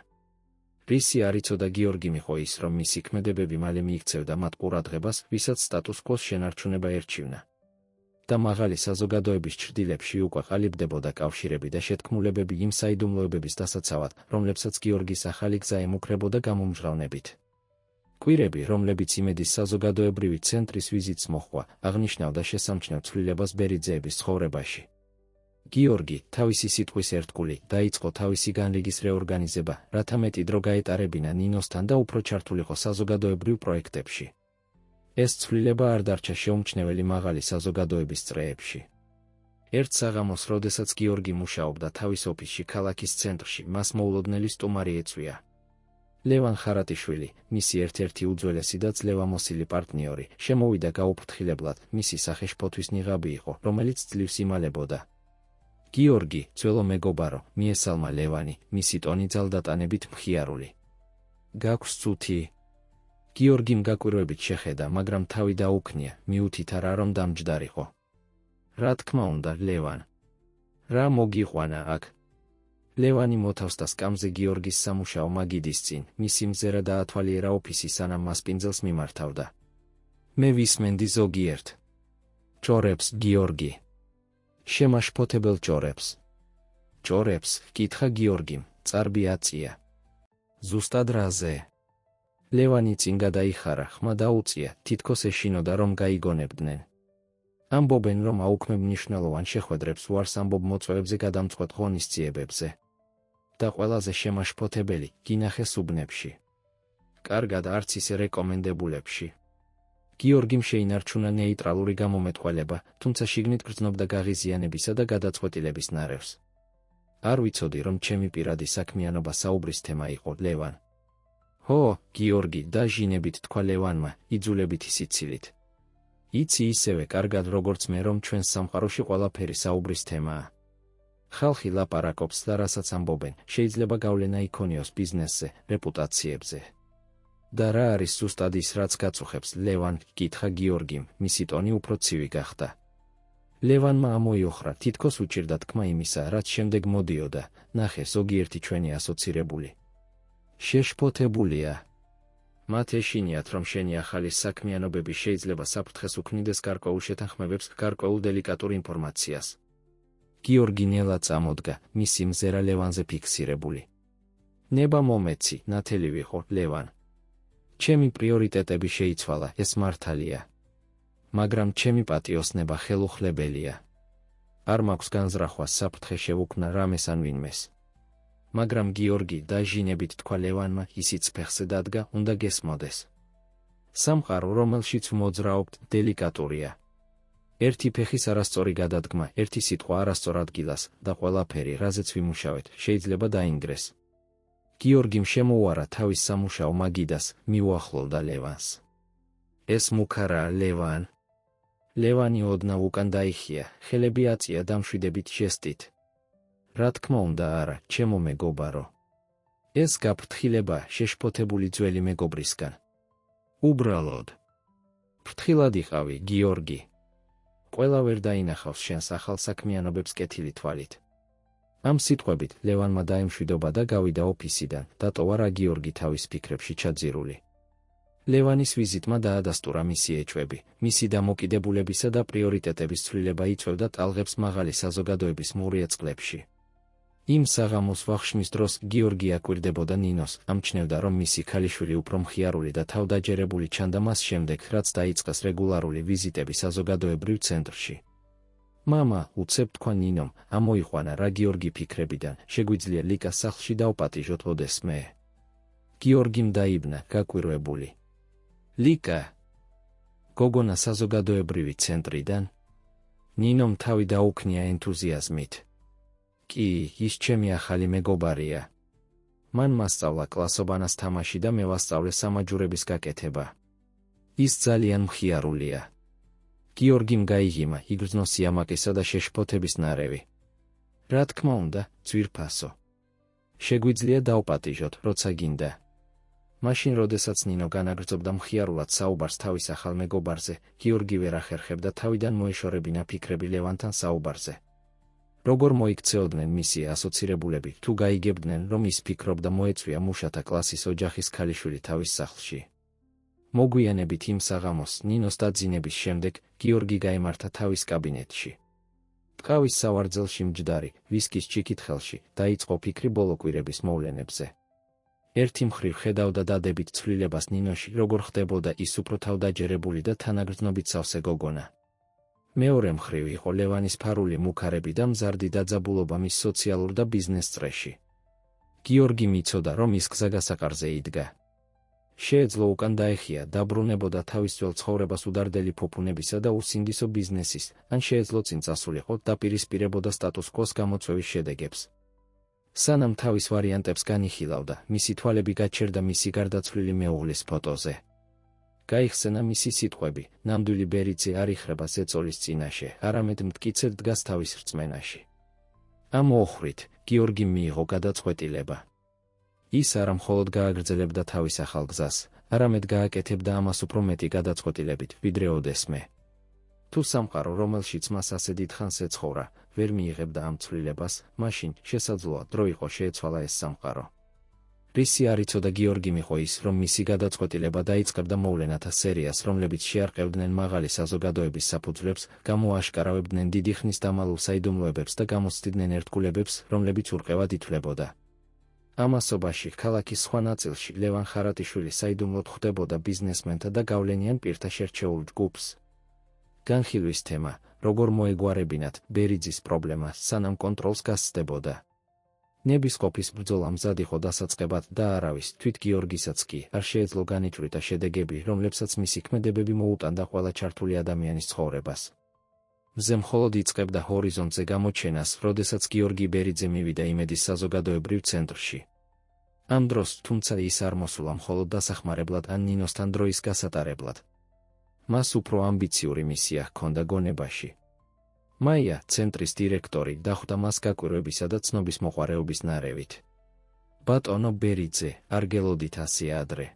A: რისი არ იცოდა გიორგი მიყო ის, რომ მისი ქმედებები მალე მიიქცევდა მათ ყურადღებას, ვისაც სტატუს კვოს შენარჩუნება ერჩივნა. და მაღალი საზოგადოების ჩრდილებში უკვე ყალიბდებოდა კავშირები და შეთქმულებები იმ საიდუმლოებების დასაცავად, რომლებსაც გიორგის ახალი გზა ემუქრებოდა გამომჟღავნებით. კვირები, რომლებიც იმედის საზოგადოებრივი ცენტრის ვიზიტს მოჰყვა, აღნიშნავდა შესამჩნევ ცვლილებას ბერიძეების ცხოვრებაში. გიორგი, თავისი სიტყვის ერთგული, დაიწყო თავისი განრიგის რეორგანიზება, რათა მეტი დრო გაეტარებინა ნინოსთან და უფრო ჩართულიყო საზოგადოებრივ პროექტებში. ეს ცვლილება არ დარჩა შეუმჩნეველი მაღალი საზოგადოების წრეებში. ერთ საღამოს, როდესაც გიორგი მუშაობდა თავის ოფისში ქალაქის ცენტრში, მას მოულოდნელი სტუმარი ეწვია. ლევან ხარატიშვილი, მისი ერთ-ერთი უძველესი და ძლევამოსილი პარტნიორი, შემოვიდა გაუფრთხილებლად, მისი სახე შფოთვის ნიღაბი იყო, რომელიც ძლივს იმალებოდა. გიორგი, ძველო მეგობარო, მიესალმა ლევანი, მისი ტონი ძალდატანებით მხიარული. გაქვს ცუთი? გიორგიმ გაკვირვებით შეხედა, მაგრამ თავი დაუქნია, მიუთითა რა რომ დამჯდარიყო. რა თქმა უნდა, ლევან. რა მოგიყვანა აქ? ლევანი მოთავსდა სკამზე გიორგის სამუშაო მაგიდის წინ, მისი მზერა დაათვალიერა ოფისი, სანამ მას პინძელს მიმართავდა. მე ვისმენდი ზოგიერთ ჭორებს, გიორგი. შემაშფოთებელ ჭორებს. ჭორებს? კითხა გიორგიმ, წარბი აწია. ზუსტად რაზე? ლევანი წინ გადაიხარა, ხმა დაუწია, თითქოს ეშინოდა რომ გაიგონებდნენ. ამბობენ რომ აუქმებ მნიშვნელოვან შეხვედრებს უარს ამბობ მოწვევებზე გადამწყვეტ ღონისძიებებზე. და ყველაზე შემაშფოთებელი, გინახეს უბნებში. კარგად, არც ისე რეკომენდებულებში. გიორგიმ შეინარჩუნა ნეიტრალური გამომეტყველება, თუმცა შიგნით გრძნობდა გაღიზიანებისა და გადაწყვეტილების ნარევს. არ ვიცოდი რომ ჩემი პირადი საქმიანობა საუბრის თემა იყო, ლევან. ჰო, გიორგი, დაჟინებით თქვა ლევანმა, იძულებითი სიცილით. იცი ისევე კარგად როგორც მე რომ ჩვენს სამყაროში ყველაფერი საუბრის თემაა. ხალხი ლაპარაკობს და რასაც ამბობენ, შეიძლება გავლენა იქონიოს ბიზნესზე, რეპუტაციებზე. და რა არის ზუსტად ის, რაც გაწუხებს, ლევან? კითხა გიორგიმ, მისი ტონი უფრო ცივი გახდა. ლევანმა ამოიოხრა, თითქოს უჭირდა თქმა იმისა, რაც შემდეგ მოდიოდა, ნახე, ზოგიერთი ჩვენი ასოცირებული შეშფოთებულია. მათ ეშინიათ, რომ შენი ახალი საქმიანობები შეიძლება საფრთხეს უქმნიდეს გარკვეულ შეთანხმებებს, გარკვეულ დელიკატურ ინფორმაციას. გიორგი ნელა წამოდგა, მისი მზერა ლევანზე ფიქსირებული. ნება მომეცი, ნათელი ვიყო, ლევან. ჩემი პრიორიტეტები შეიცვალა, ეს მართალია. მაგრამ ჩემი პატიოსნება ხელუხლებელია. არ მაქვს განზრახვას საფრთხე შევუქმნა რამეს ან ვინმეს. მაგრამ გიორგი, დაჟინებით თქვა ლევანმა, ისიც ფეხზე დადგა, უნდა გესმოდეს. სამყარო, რომელშიც მოძრაობთ, დელიკატურია. ერთი ფეხის არასწორი გადადგმა, ერთი სიტყვა არასწორ ადგილას და ყველაფერი, რაზეც ვიმუშავეთ, შეიძლება დაინგრეს. გიორგიმ შემოუარა თავის სამუშაო მაგიდას, მიუახლოვდა ლევანს. ეს მუქარაა, ლევან. ლევანი ოდნავ უკან დაიხია, ხელები აწია დამშვიდებით ჟესტით. რა თქმა უნდა არა, ჩემო მეგობარო. ეს გაფრთხილება შეშფოთებული ძველი მეგობრისგან. უბრალოდ ფრთხილად იყავი, გიორგი. ყველა ვერ დაინახავს შენს ახალ საქმიანობებს კეთილი თვალით. ამ სიტყვებით ლევანმა დაემშვიდობა და გავიდა ოფისიდან, დატოვა რა გიორგი თავის ფიქრებში ჩაძირული. ლევანის ვიზიტმა დაადასტურა მისი ეჭვები, მისი დამოკიდებულებისა და პრიორიტეტების ცვლილება იწვევდა ტალღებს მაღალი საზოგადოების მურია წყლებში. იმ საღამოს ვახშმის დროს გიორგი აკვირდებოდა ნინოს, ამჩნევდა რომ მისი ქალიშვილი უფრო მხიარული და თავდაჯერებული ჩანდა მას შემდეგ, რაც დაიწყეს რეგულარული ვიზიტები საზოგადოებრივ ცენტრში. მამა, უცებ თქვა ნინომ, ამოიყვანა რა გიორგი ფიქრებიდან, შეგვიძლია ლიკას სახლში დავპატიჟოთ ოდესმე. გიორგიმ დაიბნა, გაკვირვებული. ლიკა? გოგონა საზოგადოებრივი ცენტრიდან? ნინომ თავი დაუქნია ენთუზიაზმით. კი, ის ჩემი ახალი მეგობარია. მან მასწავლა კლასობანას თამაში და მე ვასწავლე სამაჯურების გაკეთება. ის ძალიან მხიარულია. გიორგიმ გაიგიმა, იგრძნო სიამაყისა და შეშფოთების ნარევი. რა თქმა უნდა, ძვირფასო. შეგვიძლია დავპატიჟოთ, როცა გინდა. მაშინ, როდესაც ნინო განაგრძობდა მხიარულად საუბარს თავის ახალ მეგობარზე, გიორგი ვერ ახერხებდა თავიდან მოეშორებინა ფიქრები ლევანთან საუბარზე. როგორ მოიქცეოდნენ მისი ასოცირებულები, თუ გაიგებდნენ, რომ ის ფიქრობდა მოეწვია მუშათა კლასის ოჯახის ქალიშვილი თავის სახლში. მოგვიანებით იმ საღამოს, ნინოს დაძინების შემდეგ, გიორგი გაემართა თავის კაბინეტში. ტყავის სავარძელში მჯდარი, ვისკის ჩიქით ხელში, დაიწყო ფიქრი ბოლო კვირების მოვლენებზე. ერთი მხრივ ხედავდა დადებით ცვლილებას ნინოში, როგორ ხდებოდა ის უფრო თავდაჯერებული და თანაგრძნობით სავსე გოგონა. მეორე მხრივ იყო ლევანის ფარული მუქარები და მზარდი დაძაბულობა მის სოციალურ და ბიზნეს წრეში. გიორგი მიცოდა, რომ ის გზაგასაყარზე იდგა. შეეძლო უკან დაეხია, დაბრუნებოდა თავის ძველ ცხოვრებას უდარდელი ფუფუნებისა და უსინდისო ბიზნესის, ან შეეძლო წინ წასულიყო და პირისპირებოდა სტატუს კვოს გამოწვევის შედეგებს. სანამ თავის ვარიანტებს განიხილავდა, მისი თვალები გაჩერდა მისი გარდაცვლილი მეუღლის ფოტოზე. გაიხსენა მისი სიტყვები, ნამდვილი ბერიძე არ იხრება ზეწოლის წინაშე, არამედ მტკიცედ დგას თავის რწმენაში. ამ მოხრით, გიორგიმ მიიღო გადაწყვეტილება. ის არა მხოლოდ გააგრძელებდა თავის ახალ გზას, არამედ გააკეთებდა ამას უფრო მეტი გადაწყვეტილებით, ვიდრე ოდესმე. თუ სამყარო, რომელშიც მას ასე დიდხანს ეცხოვრა, ვერ მიიღებდა ამ ცვლილებას, მაშინ შესაძლოა დრო იყო შეეცვალა ეს სამყარო. რისი არ იცოდა გიორგიმ იყო ის, რომ მისი გადაწყვეტილება დაიწყებდა მოვლენათა სერიას, რომლებიც შეარყევდნენ მაღალი საზოგადოების საფუძვლებს, გამოაშკარავებდნენ დიდი ხნის დამალულ საიდუმლოებებს და გამოცდიდნენ ერთგულებებს, რომლებიც ურყევად ითვლებოდა. ამასობაში, ქალაქის სხვა ნაწილში, ლევან ხარატიშვილი საიდუმლოდ ხვდებოდა ბიზნესმენთა და გავლენიან პირთა შერჩეულ ჯგუფს. განხილვის თემა, როგორ მოეგვარებინათ ბერიძის პრობლემა, სანამ კონტროლს გასცდებოდა. ნებისყოფის ბრძოლა მზად იყო დასაწყებად და არავის, თვით გიორგისაც კი, არ შეეძლო განიჭვრიტა შედეგები, რომლებსაც მისი ქმედებები მოუტანდა ყველა ჩართული ადამიანის ცხოვრებას. მზე მხოლოდ იწყებდა ჰორიზონტზე გამოჩენას, როდესაც გიორგი ბერიძე მივიდა იმედის საზოგადოებრივ ცენტრში. ამ დროს, თუმცა ის არ მოსულა მხოლოდ დასახმარებლად ან ნინოსთან დროის გასატარებლად. მას უფრო ამბიციური მისია ჰქონდა გონებაში. მაია, ცენტრის დირექტორი, დახვდა მას გაკვირვებისა და ცნობის მოყვარეობის ნარევით. ბატონო ბერიძე, არ გელოდით ასე ადრე.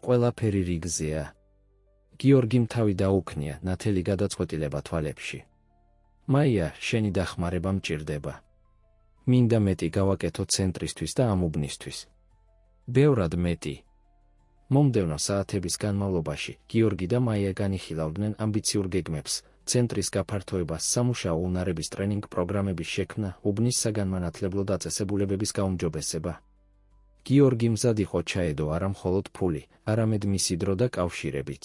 A: ყველაფერი რიგზეა. გიორგიმ თავი დაუქნია, ნათელი გადაწყვეტილება თვალებში. მაია, შენი დახმარება მჭირდება. მინდა მეტი გავაკეთო ცენტრისთვის და ამ უბნისთვის. ბევრად მეტი. მომდევნო საათების განმავლობაში, გიორგი და მაია განიხილავდნენ ამბიციურ გეგმებს, ცენტრის გაფართოებას, სამუშაო უნარების ტრენინგ პროგრამების შექმნა, უბნის საგანმანათლებლო დაწესებულებების გაუმჯობესება. გიორგი მზად იყო ჩაედო არა მხოლოდ ფული, არამედ მისი დრო და კავშირებიც.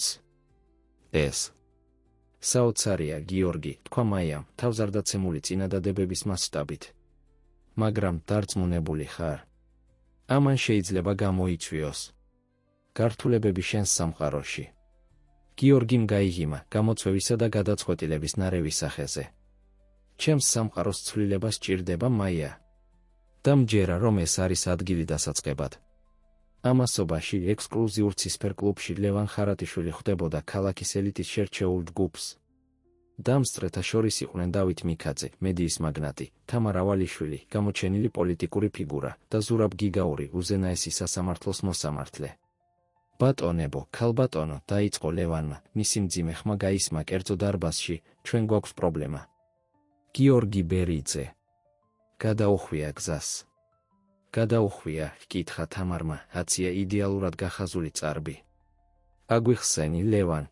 A: ეს საოცარია, გიორგი, თქვა მაიამ, თავზარდაცემული წინადადებების მასშტაბით. მაგრამ დარწმუნებული ხარ? ამან შეიძლება გამოიწვიოს გართულებები შენს სამყაროში. გიორგიმ გაიღიმა გამოწვევისა და გადაწყვეტილების ნარევის სახეზე. ჩემს სამყაროს ცვლილება სჭირდება, მაია. და მჯერა, რომ ეს არის ადგილი დასაწყებად. ამასობაში, ექსკლუზიურ ცისფერ კლუბში ლევან ხარატიშვილი ხვდებოდა ქალაქის ელიტის შერჩეულ ჯგუფს. დამსწრეთა შორის იყვნენ დავით მიქაძე, მედიის მაგნატი, თამარ ავალიშვილი, გამოჩენილი პოლიტიკური ფიგურა და ზურაბ გიგაური, უზენაესი სასამართლოს მოსამართლე. ბატონებო, ქალბატონო, დაიწყო ლევანმა, მისი მძიმე ხმა გაისმა კერძო დარბაზში, ჩვენ გვაქვს პრობლემა. გიორგი ბერიძე. გადაუხვია გზას. გადაუხვია, ჰკითხა თამარმა, აცია იდეალურად გახაზული წარბი. აგვიხსენი, ლევან.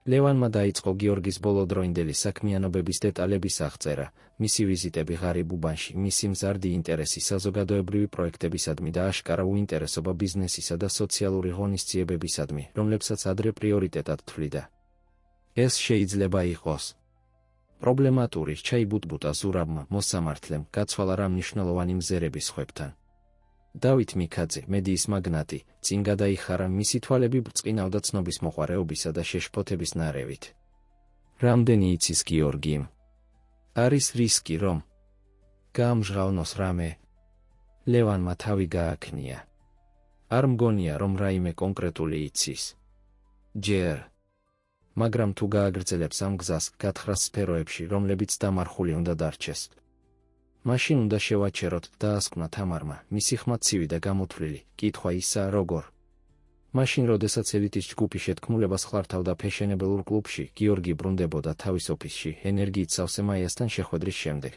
A: ლევანმა დაიწყო გიორგის ბოლოდროინდელი საქმიანობების დეტალების აღწერა, მისი ვიზიტები ღარიბ უბანში, მისი მზარდი ინტერესი საზოგადოებრივი პროექტებისადმი და აშკარა უინტერესობა ბიზნესისა და სოციალური ღონისძიებებისადმი, რომლებსაც ადრე პრიორიტეტად თვლიდა. ეს შეიძლება იყოს პრობლემატური, ჩაიბუტბუტა ზურაბმა, მოსამართლემ, გაცვალა რა მნიშვნელოვანი მზერების ხვებთან. დავით მიქაძე, მედიის მაგნატი, წინ გადაიხარა, მისი თვალები ბრწყინავდა ცნობის მოყვარეობისა და შეშფოთების ნარევით. რამდენი იცის გიორგიმ? არის რისკი, რომ გაამჟღავნოს რამე? ლევანმა თავი გააქნია. არ მგონია, რომ რაიმე კონკრეტული იცის. ჯერ. მაგრამ თუ გააგრძელებს ამ გზას, გათხრას სფეროებში, რომლებიც დამარხული უნდა დარჩეს. მაშინ უნდა შევაჩეროთ, დაასკვნა თამარმა, მისი ხმა ცივი და გამოთვლილი, კითხვა ისა, როგორ. მაშინ, როდესაც ელიტის ჯგუფი შეთქმულებას ხლართავდა ფეშენებელურ კლუბში, გიორგი ბრუნდებოდა თავის ოფისში, ენერგიით სავსე მაიასთან შეხვედრის შემდეგ.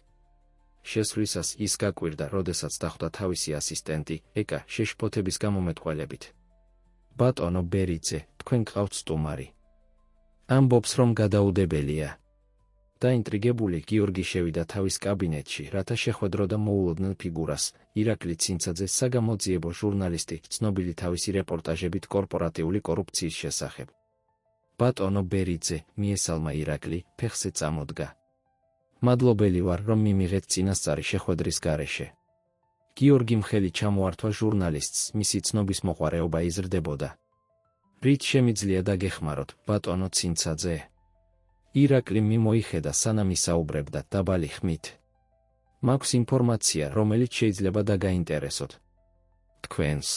A: შესვლისას ის გაკვირდა, როდესაც დახვდა თავისი ასისტენტი, ეკა, შეშფოთების გამომეტყველებით. ბატონო ბერიძე, თქვენ გყავთ სტუმარი. ამბობს, რომ გადაუდებელია. დაინტრიგებული, გიორგი შევიდა თავის კაბინეტში, რათა შეხვედრო და მოულოდნელ ფიგურას, ირაკლი ცინცაძე, საგამოძიებო ჟურნალისტი, ცნობილი თავისი რეპორტაჟებით კორპორატიული კორუფციის შესახებ. ბატონო ბერიძე, მიესალმა ირაკლი, ფეხზე წამოდგა. მადლობელი ვარ, რომ მიმიღეთ წინასწარი შეხვედრის გარეშე. გიორგიმ ხელი ჩამოართვა ჟურნალისტს, მისი ცნობის მოყვარეობა იზრდებოდა. რით შემიძლია დაგეხმაროთ, ბატონო ცინცაძე? ირაკლიმ მიმოიხედა, სანამ ისაუბრებდა, დაბალი ხმით. მაქვს ინფორმაცია, რომელიც შეიძლება დაგაინტერესოთ. თქვენს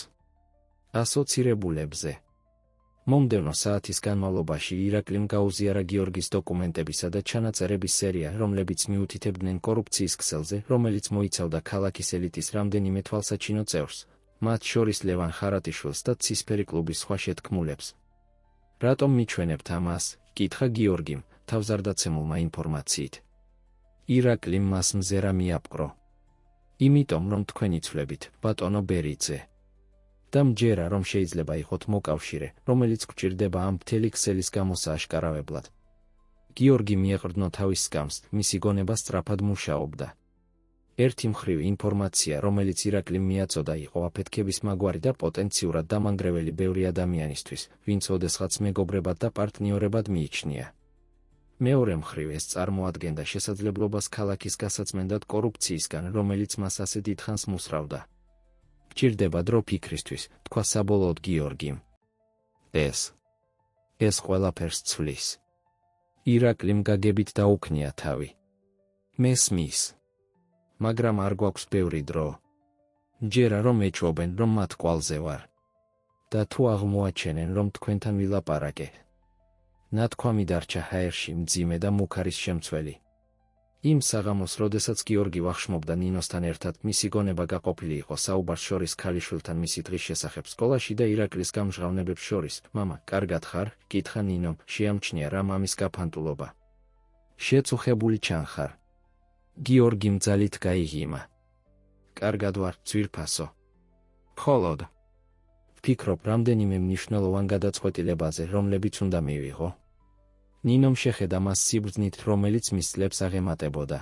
A: ასოცირებულებზე. მომდევნო საათის განმავლობაში ირაკლიმ გაუზიარა გიორგის დოკუმენტებისა და ჩანაწერების სერია, რომლებიც მიუთითებდნენ კორუფციის ქსელზე, რომელიც მოიცავდა ქალაქის ელიტის რამდენიმე თვალსაჩინო წევრს, მათ შორის ლევან ხარატიშვილს და ცისფერი კლუბის სხვა შეთქმულებს. რატომ მიჩვენებთ ამას? კითხა გიორგიმ, თავზარდაცემულმა ინფორმაციით. ირაკლიმ მას მზერა მიაპყრო. იმიტომ, რომ თქვენ იცვლებით, ბატონო ბერიძე. და მჯერა, რომ შეიძლება იყოთ მოკავშირე, რომელიც გვჭირდება ამ მთელი ქსელის გამოსააშკარავებლად. გიორგი მიეყრდნო თავის სკამს, მისი გონება სწრაფად მუშაობდა. ერთი მხრივ ინფორმაცია, რომელიც ირაკლიმ მიაწოდა, იყო აფეთქების მაგვარი და პოტენციურად დამანგრეველი ბევრი ადამიანისთვის, ვინც ოდესღაც მეგობრებად და პარტნიორებად მიიჩნია. მეორე მხრივ ეს წარმოადგენდა შესაძლებლობას ქალაქის გასაწმენდად კორუფციისგან, რომელიც მას ასე დიდხანს მუსრავდა. გჭირდება დრო ფიქრისთვის, თქვა საბოლოოდ გიორგიმ. ეს ყველაფერს ცვლის. ირაკლიმ გაგებით დაუქნია თავი. მესმის. მაგრამ არ გვაქვს ბევრი დრო. მჯერა რომ ეჩვობენ, რომ მათ კვალზე ვარ. და თუ აღმოაჩენენ, რომ თქვენთან ვილაპარაკე. ნათქვამი დარჩა ჰაერში მძიმე და მუქარის შემცველი. იმ საღამოს, როდესაც გიორგი ვახშმობდა ნინოსთან ერთად, მისი გონება გაყოფილი იყო საუბარს შორის ქალიშვილთან მისი დღის შესახებ სკოლაში და ირაკლის გამჟღავნებებს შორის. მამა, კარგად ხარ? კითხა ნინომ, შეამჩნია რა მამის გაფანტულობა. შეწუხებული ჩანხარ. გიორგიმ ძალით გაიღიმა. კარგად ვარ, ძვირფასო. მხოლოდ ვფიქრობ რამდენიმე მნიშვნელოვან გადაწყვეტილებაზე, რომლებიც უნდა მივიღო. ნინომ შეხედა მას სიბრძნით, რომელიც მის წლებს აღემატებოდა.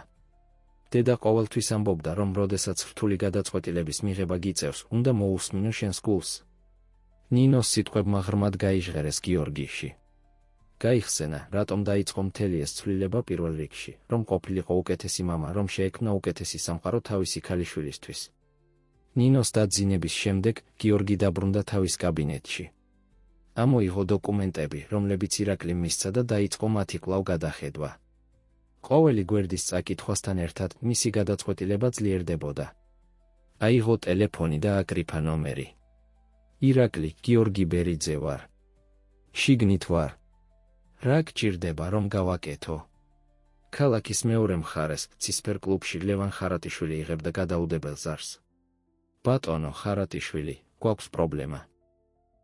A: დედა ყოველთვის ამბობდა, რომ როდესაც რთული გადაწყვეტილების მიღება გიწევს, უნდა მოусმინო შენს გულს. ნინოს სიტყვებმა ღრმად გაიჟღერეს გიორგიში. გაიხსენა, რატომ დაიწყო მთელი ეს ცვლილება პირველ რიგში, რომ ყოფილიყო უკეთესი მამა, რომ შეექმნა უკეთესი სამყარო თავისი ქალიშვილისთვის. ნინოს დაძინების შემდეგ გიორგი დაბრუნდა თავის კაბინეტში. ამოიღო დოკუმენტები, რომლებიც ირაკლიმ მისცა და დაიწყო მათი კვლავ გადახედვა. ყოველი გვერდის წაკითხვასთან ერთად მისი გადაწყვეტილება ძლიერდებოდა. აიღო ტელეფონი და აკრიფა ნომერი. ირაკლი, გიორგი ბერიძე ვარ. შიგნით ვარ. რა გჭირდება, რომ გავაკეთო? ქალაქის მეორე მხარეს, ცისფერ კლუბში ლევან ხარატიშვილი იღებდა გადაუდებელ ზარს. ბატონო ხარატიშვილი, გვაქვს პრობლემა.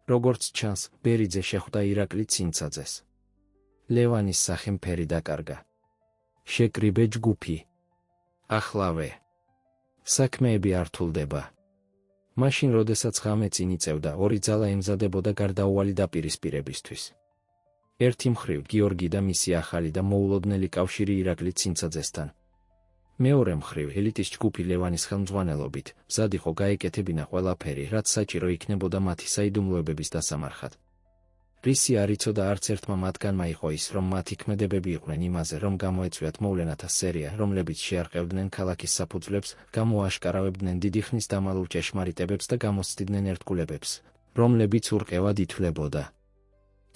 A: როგორც ჩანს, ბერიძე შეხვდა ირაკლი ცინცაძეს. ლევანის სახე მფერი დაკარგა. შეკრიბე ჯგუფი. ახლავე. საქმეები არ რთულდება. მაშინ, როდესაც ღამე წინ იწევდა, ორი ძალა ემზადებოდა გარდაუვალი დაპირისპირებისთვის. ერთი მხრივ გიორგი და მისი ახალი და მოულოდნელი კავშირი ირაკლი ცინცაძესთან. მეორე მხრივ ელიტის ჯგუფი ლევანის ხელმძღვანელობით, მზად იყო გაეკეთებინა ყველაფერი, რაც საჭირო იქნებოდა მათი საიდუმლოებების დასამარხად. რისი არ იცოდა არც ერთმა მათგანმა იყო ის, რომ მათი ქმედებები იყვნენ იმაზე, რომ გამოეწვიათ მოვლენათა სერია, რომლებიც შეარყევდნენ ქალაქის საფუძვლებს, გამოაშკარავებდნენ დიდი ხნის დამალულ ჭეშმარიტებებს და გამოსცდიდნენ ერთგულებებს, რომლებიც ურყევად ითვლებოდა.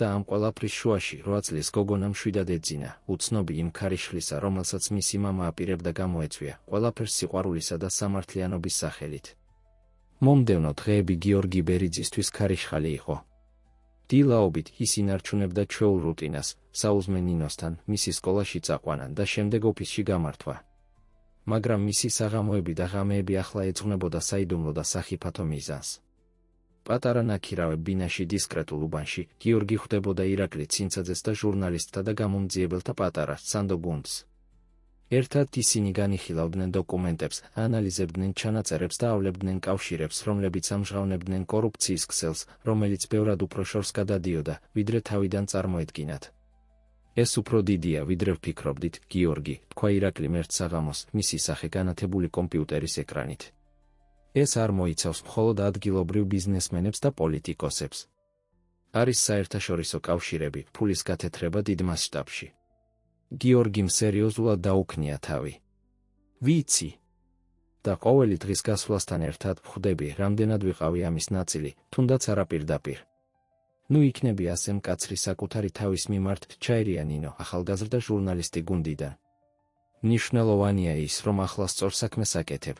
A: და ამ ყველაფრის შუაში 8 წლის გოგონა მშვიდად ეძინა, უცნობი იმ ქალიშვილისა, რომელსაც მისი მამა აპირებდა გამოეწვია, ყველაფერს სიყვარულისა და სამართლიანობის სახელით. მომდევნო დღეები გიორგი ბერიძისთვის ქარიშხალი იყო. დილაობით ის ინარჩუნებდა ჩვეულ რუტინას, საუზმე ნინოსთან, მისი სკოლაში წაყვანან და შემდეგ ოფისში გამართვა. მაგრამ მისი საღამოები და ღამეები ახლა ეძღვნებოდა საიდუმლო და სახიფათო მიზანს. პატარა ნაქირავე ბინაში დისკრეტულ უბანში, გიორგი ხვდებოდა ირაკლი ცინცაძეს და ჟურნალისტთა და გამომძიებელთა პატარა სანდო გუნდს. ერთად ისინი განიხილავდნენ დოკუმენტებს, ანალიზებდნენ ჩანაწერებს და ავლებდნენ კავშირებს, რომლებიც ამჟღავნებდნენ კორუფციის ქსელს, რომელიც ბევრად უფრო შორს გადადიოდა, ვიდრე თავიდან წარმოედგინათ. ეს უფრო დიდია, ვიდრე ვფიქრობდით, გიორგი, თქვა ირაკლიმ ერთ საღამოს, მისი სახე განათებული კომპიუტერის ეკრანით. ეს არ მოიცავს მხოლოდ ადგილობრივ ბიზნესმენებს და პოლიტიკოსებს. არის საერთაშორისო კავშირები, ფულის გათეთრება დიდ მასშტაბში. გიორგიმ სერიოზულად დაუქნია თავი. ვიცი. და ყოველი დღის გასვლასთან ერთად ვხვდები, რამდენად ვიყავი ამის ნაწილი, თუნდაც არა პირდაპირ. ნუ იქნები ასე მკაცრი საკუთარი თავის მიმართ, ჩაირია ნინო ახალგაზრდა ჟურნალისტი გუნდიდან. მნიშვნელოვანია ის, რომ ახლა სწორ საქმეს აკეთებ.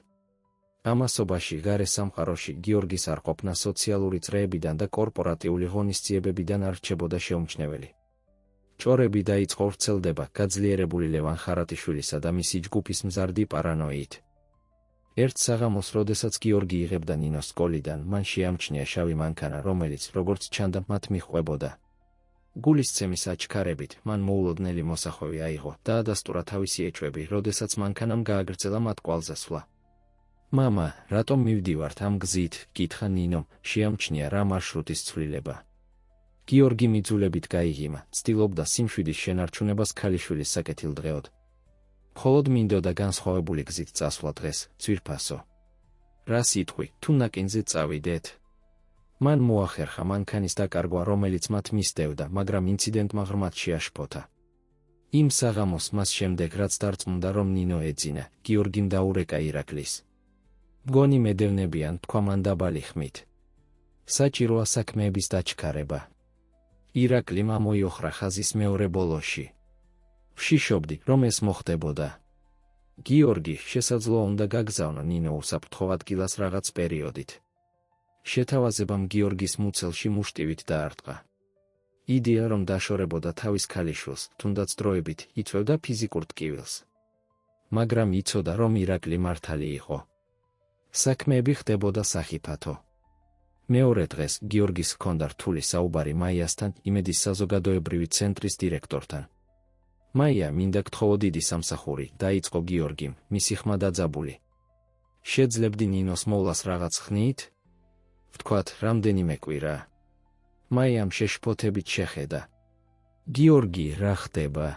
A: ამასობაში გარე სამყაროში გიორგის არყოფნა სოციალური წრეებიდან და კორპორატიული ღონისძიებებიდან არ რჩებოდა შეუმჩნეველი. ჭორები დაიწყო ვრცელდება გაძლიერებული ლევან ხარატიშვილისა და მისი ჯგუფის მზარდი პარანოიით. ერთ საღამოს, როდესაც გიორგი იღებდა ნინოს სკოლიდან, მან შეამჩნია შავი მანქანა, რომელიც, როგორც ჩანდა, მათ მიჰყვებოდა. გულისცემის აჩქარებით, მან მოულოდნელი მოსახვევი აიღო და ადასტურა თავისი ეჭვები, როდესაც მანქანამ გააგრძელა მათ კვალზე-სვლა. მამა, რატომ მივდივართ ამ გზით? კითხა ნინომ, შეამჩნია რა მარშრუტის ცვლილება. გიორგი მიძულებით გაიღიმა, ცდილობდა სიმშვიდის შენარჩუნებას ქალიშვილის საკეთილდღეოდ. მხოლოდ მინდოდა განსხვავებული გზით წასვლა დღეს, ძვირფასო. რა სიტყვი, თუ ნაკინზე წავიდეთ? მან მოახერხა მანქანის დაკარგვა, რომელიც მათ მისდევდა, მაგრამ ინციდენტმა ღრმად შეაშფოთა. იმ საღამოს მას შემდეგ, რაც დარწმუნდა, რომ ნინო ეძინა, გიორგიმ დაურეკა ირაკლის. მგონი მედევნებიან, თქვა მან დაბალი ხმით. საჭიროა საქმეების დაჩქარება. ირაკლიმ ამოიოხრა ხაზის მეორე ბოლოში. ვშიშობდი, რომ ეს მოხდებოდა. გიორგი, შესაძლოა უნდა გაგზავნო ნინო უსაფრთხო ადგილას რაღაც პერიოდით. შეთავაზებამ გიორგის მუცელში მუშტივით დაარტყა. იდეა, რომ დაშორებოდა თავის ქალიშვილს, თუნდაც დროებით იწვევდა ფიზიკურ ტკივილს. მაგრამ იცოდა, რომ ირაკლი მართალი იყო. საქმეები ხდებოდა სახიფათო. მეორე დღეს გიორგის ჰქონდა რთული საუბარი მაიასთან, იმედის საზოგადოებრივი ცენტრის დირექტორთან. მაია მინდა გთხოვო დიდი სამსახური, დაიწყო გიორგიმ, მისი ხმა დაძაბული. შეძლებდი ნინოს მოვლას რაღაც ხნით? ვთქვათ, რამდენიმე კვირა. მაიამ შეშფოთებით შეხედა. გიორგი, რა ხდება?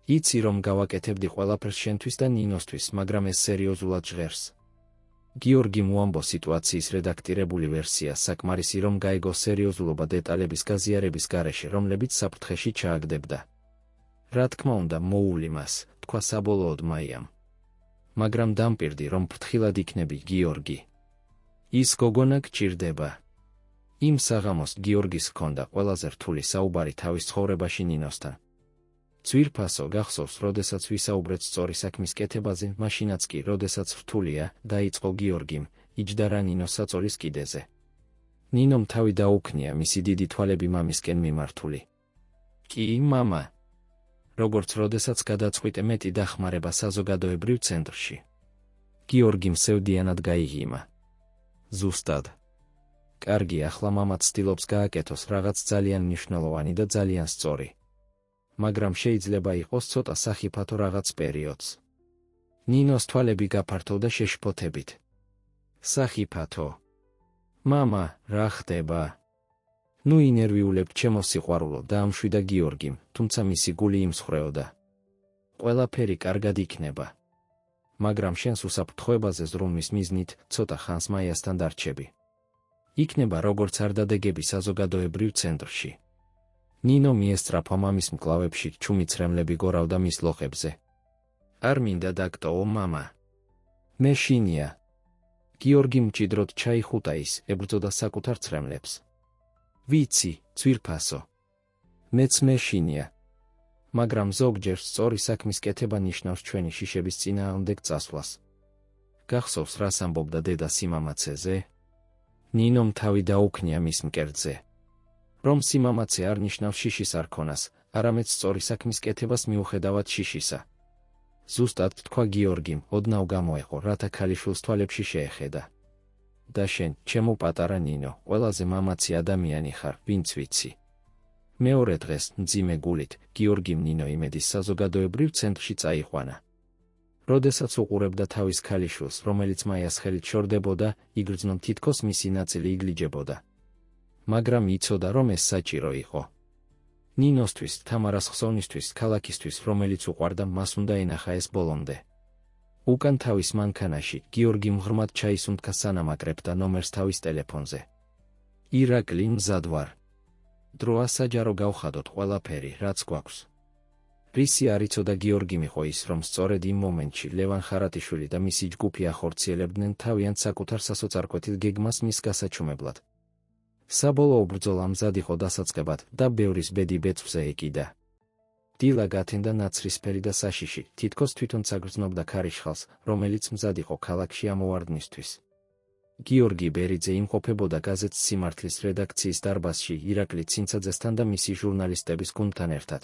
A: იცი, რომ გავაკეთებდი ყველაფერს შენთვის და ნინოსთვის, მაგრამ ეს სერიოზულად ჟღერს. გიორგიმ უამბო სიტუაციის რედაქტირებული ვერსია, საკმარისი რომ გაიგო სერიოზულობა დეტალების გაზიარების გარეშე, რომლებიც საფრთხეში ჩააგდებდა. რა თქმა უნდა, მოული მას, თქვა საბოლოოდ მაიამ. მაგრამ დამპირდი, რომ ფრთხილად იქნები, გიორგი. ის გოგონა გჭირდება. იმ საღამოს გიორგის ჰქონდა ყველაზე რთული საუბარი თავის ცხოვრებაში ნინოსთან. ძვირფასო, გახსოვს, როდესაც ვისაუბრეთ სწორი საქმის კეთებაზე, მაშინაც კი, როდესაც რთულია, დაიწყო გიორგიმ, იჯდა რა ნინოს საწოლის კიდეზე. ნინომ თავი დაუქნია, მისი დიდი თვალები მამისკენ მიმართული. კი, მამა. როგორც როდესაც გადაწყვიტე მეტი დახმარება საზოგადოებრივ ცენტრში. გიორგიმ სევდიანად გაიღიმა. ზუსტად. კარგი, ახლა მამაც ცდილობს გააკეთოს რაღაც ძალიან მნიშვნელოვანი და ძალიან სწორი. მაგრამ შეიძლება იყოს ცოტა სახიფათო რაღაც პერიოდს. ნინოს თვალები გაფართოვდა შეშფოთებით. სახიფათო. მამა, რა ხდება? ნუ ინერვიულებ ჩემო სიყვარულო, დაამშვიდა გიორგიმ, თუმცა მისი გული იმსხვრეოდა. ყველაფერი კარგად იქნება. მაგრამ შენს უსაფრთხოებაზე ზრუნვის მიზნით ცოტა ხანს მაიასთან დარჩები. იქნება როგორც არ დადეგები საზოგადოებრივ ცენტრში. ნინო მიესწრაფა მამის მკლავებში, ჩუმი ცრემლები გორავდა მის ლოხებზე. არ მინდა დაგტოვო, მამა. მეშინია. გიორგი მჭიდროდ ჩაიხუტა ის, ებრძოდა საკუთარ ცრემლებს. ვიცი, ძვირფასო. მეც მეშინია. მაგრამ ზოგჯერ სწორი საქმის კეთება ნიშნავს ჩვენი შიშების წინააღმდეგ წასვლას. გახსოვს, რას ამბობდა დედა სიმამაცეზე? ნინომ თავი დაუქნია მის მკერდზე. რომ სიმამაცე არ ნიშნავს შიშის არქონას, არამედ სწორი საქმის კეთებას მიუხედავად შიშისა. ზუსტად თქვა გიორგიმ, ოდნავ გამოეყო, რათა ქალიშვილს თვალებში შეეხედა. და შენ, ჩემო პატარა ნინო, ყველაზე მამაცი ადამიანი ხარ, ვინც ვიცი. მეორე დღეს, მძიმე გულით, გიორგიმ ნინო იმედის საზოგადოებრივ ცენტრში წაიყვანა. როდესაც უყურებდა თავის ქალიშვილს, რომელიც მაიას ხელით შორდებოდა, იგრძნო თითქოს მისი ნაწილი იგლიჯებოდა. მაგრამ იცოდა, რომ ეს საჭირო იყო. ნინოსთვის, თამარას ხსოვნისთვის, ქალაქისთვის, რომელიც უყვარდა, მას უნდა ენახა ეს ბოლომდე. უკან თავის მანქანაში, გიორგიმ ღრმად ჩაისუნთქა სანამ აკრებდა ნომერს თავის ტელეფონზე. ირაკლი, მზად ვარ. დროა საჯარო გავხადოთ ყველაფერი, რაც გვაქვს. რისი არ იცოდა გიორგი მიჰყო ის, რომ სწორედ იმ მომენტში ლევან ხარატიშვილი და მისი ჯგუფი ახორციელებდნენ თავიანთ საკუთარ სასოწარკვეთილ გეგმას მის გასაჩუმებლად. საბოლოო ბრძოლა მზად იყო დასაწყებად და ბევრის ბედი ბეწვზე ეკიდა. დილა გათენდა ნაცრისფერი და საშიში, თითქოს თვითონ საგრძნობდა ქარიშხალს, რომელიც მზად იყო ქალაქში ამოვარდნისთვის. გიორგი ბერიძე იმყოფებოდა გაზეთ სიმართლის რედაქციის დარბაზში ირაკლი ცინცაძესთან და მისი ჟურნალისტების გუნდთან ერთად.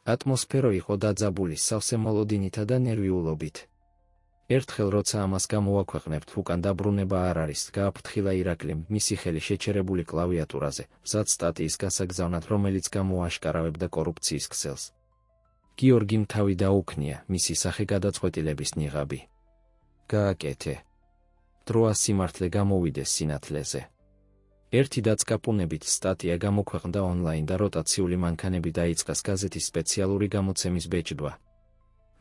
A: ატმოსფერო იყო დაძაბული სავსე მოლოდინითა და ნერვიულობით. ერთხელ როცა ამას გამოვაქვეყნებთ, უკან დაბრუნება არ არის, გააფრთხილა ირაკლიმ მისი ხელი შეჩერებული კლავიატურაზე, მზად სტატიის გასაგზავნად, რომელიც გამოაშკარავებდა კორუფციის ქსელს. გიორგიმ თავი დაუქნია მისი სახე-გადაწყვეტილების ნიღაბი. გააკეთე. დროა სიმართლე გამოვიდეს სინათლეზე. ერთი დაწკაპუნებით სტატია გამოქვეყნდა ონლაინ და როტაციული მანქანები დაიწყეს გაზეთის სპეციალური გამოცემის ბეჭდვა.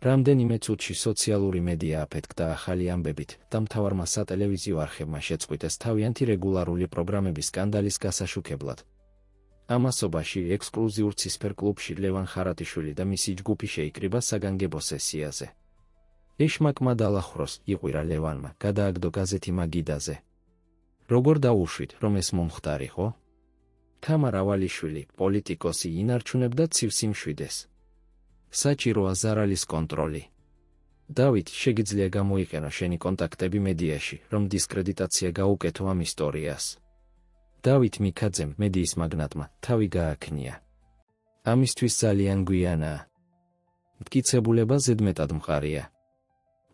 A: რამდენიმე წუთში სოციალური მედია აფეთქდა ახალი ამბებით და მთავარმა სატელევიზიო არხებმა შეწყვიტეს თავიანთი რეგულარული პროგრამების სკანდალის გასაშუქებლად. ამასობაში ექსკლუზიურ ცისფერ კლუბში ლევან ხარატიშვილი და მისი ჯგუფი შეიკრიბა საგანგებო სესიაზე. ეშმაკმა დალახროს, იყვირა ლევანმა, გადააგდო გაზეთი მაგიდაზე. როგორ დაუშვით, რომ ეს მომხდარიყო? თამარ ავალიშვილი, პოლიტიკოსი, ინარჩუნებდა ცივს იმშვიდეს. საჭიროა ზარალის კონტროლი. დავით, შეგიძლია გამოიყენო შენი კონტაქტები მედიაში, რომ დისკრედიტაცია გაუკეთო ამ ისტორიას. დავით მიქაძემ, მედიის მაგნატმა, თავი გააქნია. ამისთვის ძალიან გვიანაა. მტკიცებულება ზედმეტად მყარია.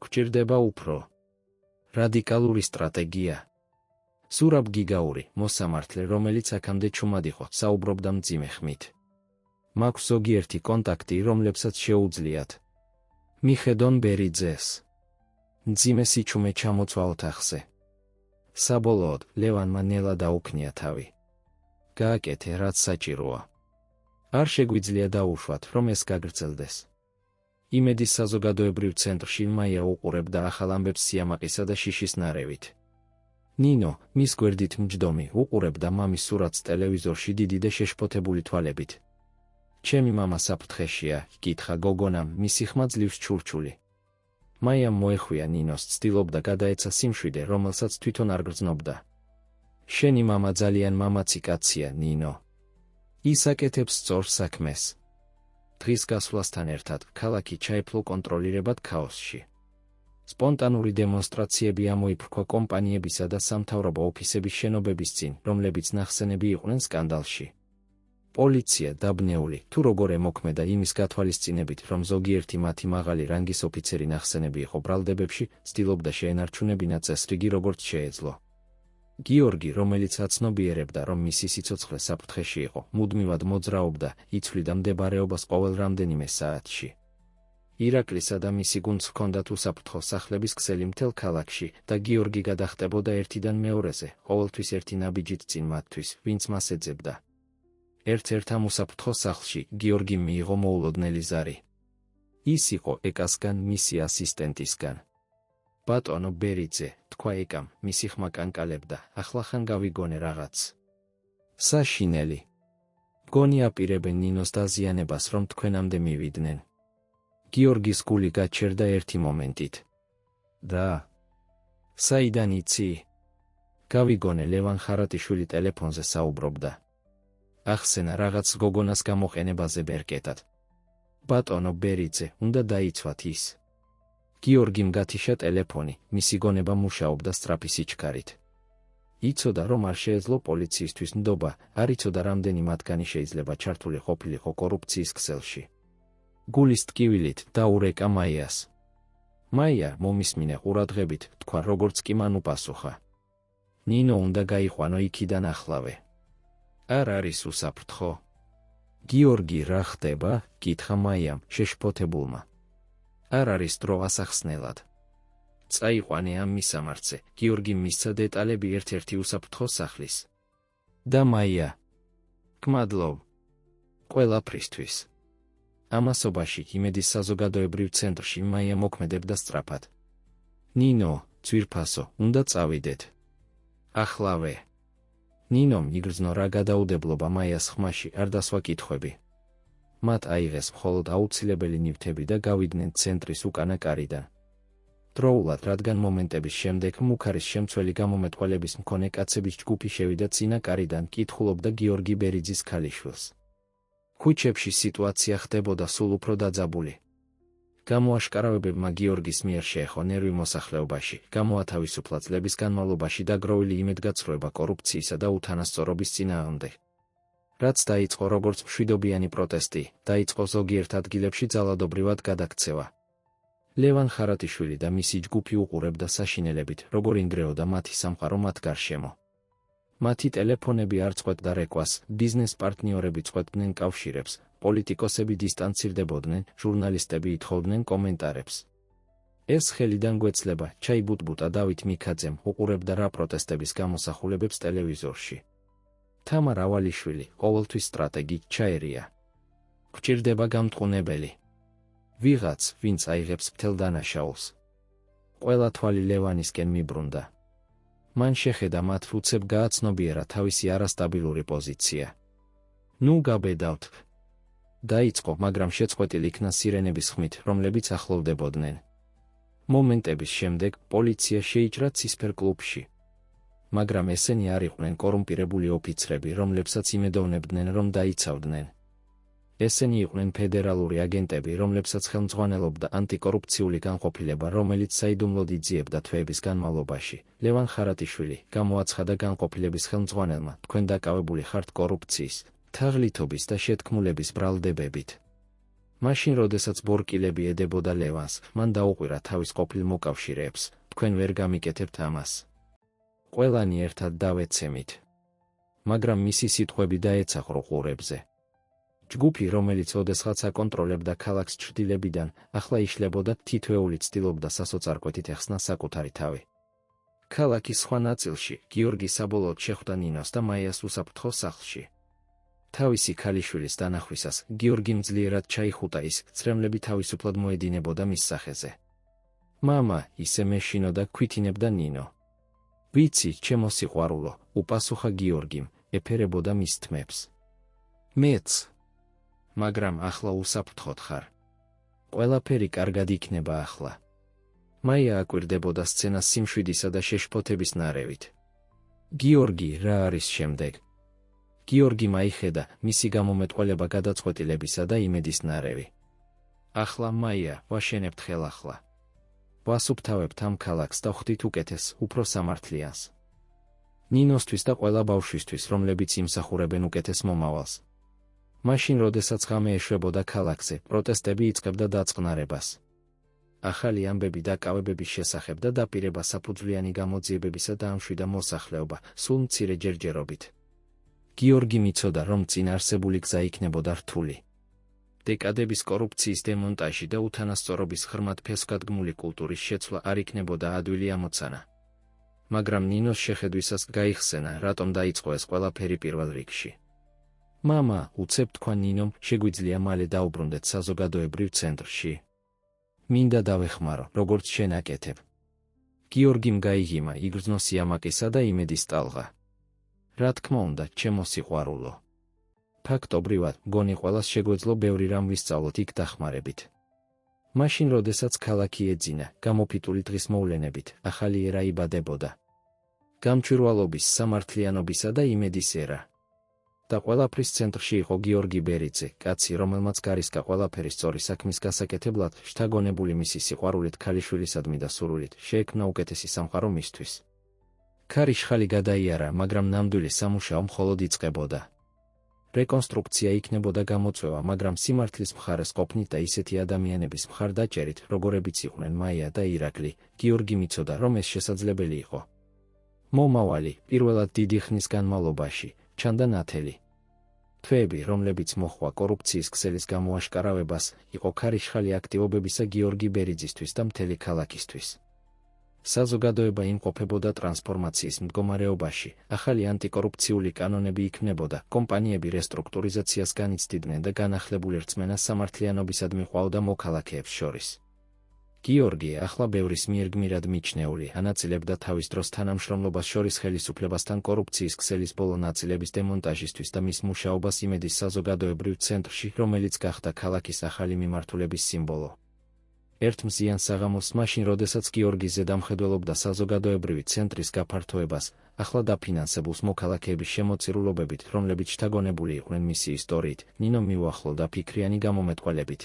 A: გვჭირდება უფრო რადიკალური სტრატეგია. ზურაბ გიგაური, მოსამართლე, რომელიც აქამდე ჩუმად იყო, საუბრობდა მძიმე ხმით. მაქვს ზოგიერთი კონტაქტი, რომლებსაც შეუძლიათ. მიხედონ ბერიძეს. მძიმე სიჩუმე ჩამოწვა ოთახზე. საბოლოოდ, ლევანმა ნელა დაუქნია თავი. გააკეთე, რაც საჭიროა. არ შეგვიძლია დაუშვათ, რომ ეს გაგრძელდეს. იმედის საზოგადოებრივ ცენტრში მაია უყურებდა ახალ ამბებს სიამაყისა და შიშის ნარევით. ნინო, მის გვერდით მჯდომი, უყურებდა მამის სურათს ტელევიზორში დიდი და შეშფოთებული თვალებით. ჩემი მამა საფრთხეშია, კითხა გოგონამ, მისი ხმა ძლივს ჩურჩული. მაიამ მოეხვია ნინოს, ცდილობდა გადაეცა სიმშვიდე, რომელსაც თვითონ არ გრძნობდა. შენი მამა ძალიან მამაცი კაცია, ნინო. ის აკეთებს სწორ საქმეს. დღის გასვლასთან ერთად, ქალაქი ჩაეფლო კონტროლირებად ქაოსში. სპონტანური დემონსტრაციები ამოიფრქვა კომპანიებისა და სამთავრობო ოფისების შენობების წინ, რომლებიც ნახსენები იყვნენ სკანდალში. პოლიცია დაბნეული, თუ როგორ ემოქმედა იმის გათვალისწინებით, რომ ზოგიერთი მათი მაღალი რანგის ოფიცერი ნახსენები იყო ბრალდებებში, ცდილობდა შეენარჩუნებინა წესრიგი როგორც შეეძლო. გიორგი, რომელიც აცნობიერებდა, რომ მისი სიცოცხლე საფრთხეში იყო, მუდმივად მოძრაობდა, იცვლიდა მდებარეობას ყოველ რამდენიმე საათში. ირაკლისა და მისი გუნდს ჰქონდათ უსაფრთხო სახლების ქსელი მთელ ქალაქში და გიორგი გადახტებოდა ერთიდან მეორეზე, ყოველთვის ერთი ნაბიჯით წინ მათთვის, ვინც მას ეძებდა. ერთ-ერთ ამ უსაფრთხო სახლში გიორგი მიიღო მოულოდნელი ზარი. ის იყო ეკასგან, მისი ასისტენტისგან. ბატონო ბერიძე, თქვა ეკამ, მისი ხმა კანკალებდა, ახლახან გავიგონე რაღაც. საშინელი. გონი აპირებენ ნინოს დაზიანებას, რომ თქვენამდე მივიდნენ. გიორგის გული გაჩერდა ერთი მომენტით. და საიდან იცი? გავიგონე, ლევან ხარატიშვილი ტელეფონზე საუბრობდა. ახსენა რაღაც გოგონას გამოყენებაზე ბერკეტად. ბატონო ბერიძე, უნდა დაიცვათ ის. გიორგიმ გათიშა ტელეფონი, მისი გონება მუშაობდა სწრაფი სიჩქარით. იცოდა, რომ არ შეეძლო პოლიციისთვის ნდობა, არ იცოდა, რამდენი მათგანი შეიძლება ჩართული ყოფილიყო კორუფციის ქსელში. გულის ტკივილით დაურეკა მაიას. მაია, მომისმინე ყურადღებით, თქვა, როგორც კი მან უპასუხა. ნინო უნდა გაიყვანო იქიდან ახლავე. არ არის უსაფრთხო. გიორგი, რა ხდება? კითხა მაიამ, შეშფოთებულმა. არ არის დრო ასახსნელად. წაიყვანე ამ მისამართზე, გიორგი მისცა დეტალები ერთ-ერთი უსაფრთხო სახლის. და მაია. გმადლობ. ყველაფრისთვის. ამასობაში იმედის საზოგადოებრივ ცენტრში მაია მოქმედებდა სწრაფად. ნინო, ძვირფასო, უნდა წავიდეთ. ახლავე. ნინომ იგრძნო რა გადაუდებლობა მაიას ხმაში, არ დასვა კითხვები. მათ აიღეს მხოლოდ აუცილებელი ნივთები და გავიდნენ ცენტრის უკანა კარიდან. დროულად, რადგან მომენტების შემდეგ მუქარის შემცველი გამომეტყველების მქონე კაცების ჯგუფი შევიდა წინა კარიდან, კითხულობდა გიორგი ბერიძის ქალიშვილს. ქუჩებში სიტუაცია ხდებოდა სულ უფრო დაძაბული. გამოაშკარავებებმა გიორგის მიერ შეეხო ნერვი მოსახლეობაში, გამოათავისუფლა წლების განმავლობაში დაგროვილი იმედგაცრუება კორუფციისა და უთანასწორობის წინააღმდეგ. რაც დაიწყო როგორც მშვიდობიანი პროტესტი, დაიწყო ზოგიერთ ადგილებში ძალადობრივად გადაქცევა. ლევან ხარატიშვილი და მისი ჯგუფი უყურებდა საშინელებით, როგორ ინგრეოდა მათი სამყარო მათ გარშემო. მათი ტელეფონები არ წყვეტდა რეკვას, ბიზნეს პარტნიორები წყვეტდნენ კავშირებს, პოლიტიკოსები დისტანცირდებოდნენ, ჟურნალისტები ითხოვდნენ კომენტარებს. ეს ხელიდან გვეცლება, ჩაიბუტბუტა დავით მიქაძემ, უყურებდა რა პროტესტების გამოსახულებებს ტელევიზორში. თამარ ავალიშვილი, ყოველთვის სტრატეგი, ჩაერია. გვჭირდება გამტყუნებელი. ვიღაც, ვინც აიღებს მთელ დანაშაულს. ყველა თვალი ლევანისკენ მიბრუნდა. მან შეხედა მათ უცებ გააცნობიერა თავისი არასტაბილური პოზიცია. ნუ გაბედავთ. დაიწყო, მაგრამ შეწყვეტილ იქნა სირენების ხმით, რომლებიც ახლოვდებოდნენ. მომენტების შემდეგ პოლიცია შეიჭრა ცისფერ კლუბში. მაგრამ ესენი არ იყვნენ კორუმპირებული ოფიცრები, რომლებსაც იმედოვნებდნენ, რომ დაიცავდნენ. ესენი იყვნენ ფედერალური აგენტები, რომლებსაც ხელმძღვანელობდა ანტიკორუფციული განყოფილება, რომელიც საიდუმლოდ იძიებდა თვეების განმავლობაში. ლევან ხარატიშვილი გამოაცხადა განყოფილების ხელმძღვანელმა, თქვენ დაკავებული ხართ კორუფციის, თაღლითობის და შეთქმულების ბრალდებებით. მაშინ, როდესაც ბორკილები ედებოდა ლევანს, მან დაუყვირა თავის ყოფილ მოკავშირეებს, თქვენ ვერ გამიკეთებთ ამას. ყველანი ერთად დავეცემით. მაგრამ მისი სიტყვები დაეცახრო ყურებზე. ჯგუფი, რომელიც ოდესღაც აკონტროლებდა ქალაქს ჩრდილებიდან, ახლა იშლებოდა, თითოეული ცდილობდა სასოწარკვეთით ეხსნა საკუთარი თავი. ქალაქის სხვა ნაწილში გიორგი საბოლოოდ შეხვდა ნინოს და მაიას უსაფრთხო სახლში. თავისი ქალიშვილის დანახვისას გიორგიმ ძლიერად ჩაიხუტა ის, წრემლები თავისუფლად მოედინებოდა მის სახეზე. მამა, ისე მეშინო და ქვითინებდა ნინო. ვიცი, ჩემო სიყვარულო, უპასუხა გიორგიმ, ეფერებოდა მის თმებს. მეც. მაგრამ ახლა უსაფრთხოდ ხარ. ყველაფერი კარგად იქნება ახლა. მაია აკვირდებოდა სცენას სიმშვიდისა და შეშფოთების ნარევით. გიორგი, რა არის შემდეგ? გიორგი მაიხედა, მისი გამომეტყველება გადაწყვეტილებისა და იმედის ნარევი. ახლა მაია, ვაშენებთ ხელახლა. ვასუფთავებთ ამ ქალაქს და ხვდით უკეთეს, უფრო სამართლიანს. ნინოსთვის და ყველა ბავშვისთვის, რომლებიც იმსახურებენ უკეთეს მომავალს. მაშინ, როდესაც ღამე ეშვებოდა ქალაქზე, პროტესტები იწყებდა დაწყნარებას. ახალი ამბები დაკავებების შესახებ და დაპირება საფუძვლიანი გამოძიებებისა დაამშვიდა მოსახლეობა, სულ მცირე ჯერჯერობით. გიორგი მიცოდა, რომ წინ არსებული გზა იქნებოდა რთული. დეკადების კორუფციის დემონტაჟი და უთანასწორობის ღრმად ფესვგადგმული კულტურის შეცვლა არ იქნებოდა ადვილი ამოცანა. მაგრამ ნინოს შეხედვისას გაიხსენა, რატომ დაიწყო ეს ყველაფერი პირველ რიგში. მამა, უცებ თქვა ნინომ, შეგვიძლია მალე დაუბრუნდეთ საზოგადოებრივ ცენტრში. მინდა დავეხმარო, როგორც შენ აკეთებ. გიორგიმ გაიგიმა იგრძნო სიამაყისა და იმედის ტალღა. რა თქმა უნდა, ჩემო სიყვარულო. ფაქტობრივად, მგონი ყველას შეგვეძლო ბევრი რამ ვისწავლოთ იქ დახმარებით. მაშინ, როდესაც ქალაქი ეძინა, გამოფიტული დღის მოვლენებით, ახალი ერა იბადებოდა. გამჭვირვალობის, სამართლიანობისა და იმედის ერა. და ყველაფრის ცენტრში იყო გიორგი ბერიძე, კაცი, რომელმაც გარისკა ყველაფერი სწორი საქმის გასაკეთებლად, შთაგონებული მისი სიყვარულით ქალიშვილისადმი და სურვილით, შეექმნა უკეთესი სამყარო მისთვის. ქარიშხალი გადაიარა, მაგრამ ნამდვილი სამუშაო მხოლოდ იწყებოდა. რეკონსტრუქცია იქნებოდა გამოწვევა, მაგრამ სიმართლის მხარეს ყოფნით და ისეთი ადამიანების მხარდაჭერით, როგორებიც იყვნენ მაია და ირაკლი, გიორგი მიცოდა, რომ ეს შესაძლებელი იყო. მომავალი, პირველად დიდი ხნის განმავლობაში, ჩანდა ნათელი. თვეები, რომლებიც მოჰყვა კორუფციის ქსელის გამოაშკარავებას, იყო ქარიშხალი აქტივობებისა გიორგი ბერიძისთვის და მთელი ქალაქისთვის. საზოგადოება იმყოფებოდა ტრანსფორმაციის მდგომარეობაში, ახალი ანტიკორუფციული კანონები იქმნებოდა, კომპანიები რესტრუქტურიზაციას განიცდიდნენ და განახლებულ რწმენას სამართლიანობისადმი ყვავდა მოქალაქეებს შორის. გიორგი ახლა ბევრის მიერ გმირად მიჩნეული, ანაწილებდა თავის დროს თანამშრომლობას შორის ხელისუფლებასთან კორუფციის ქსელის ბოლო ნაწილების დემონტაჟისთვის და მის მუშაობას იმედის საზოგადოებრივ ცენტრში, რომელიც გახდა ქალაქის ახალი მიმართულების სიმბოლო. ერთ მზიან საღამოს მაშინ, როდესაც გიორგი ზედამხედველობდა საზოგადოებრივი ცენტრის გაფართოებას, ახლა დაფინანსებულს მოქალაქეების შემოწირულობებით, რომლებიც შთაგონებული იყვნენ მისი ისტორიით, ნინომ მიუახლოვდა ფიქრიანი გამომეტყველებით.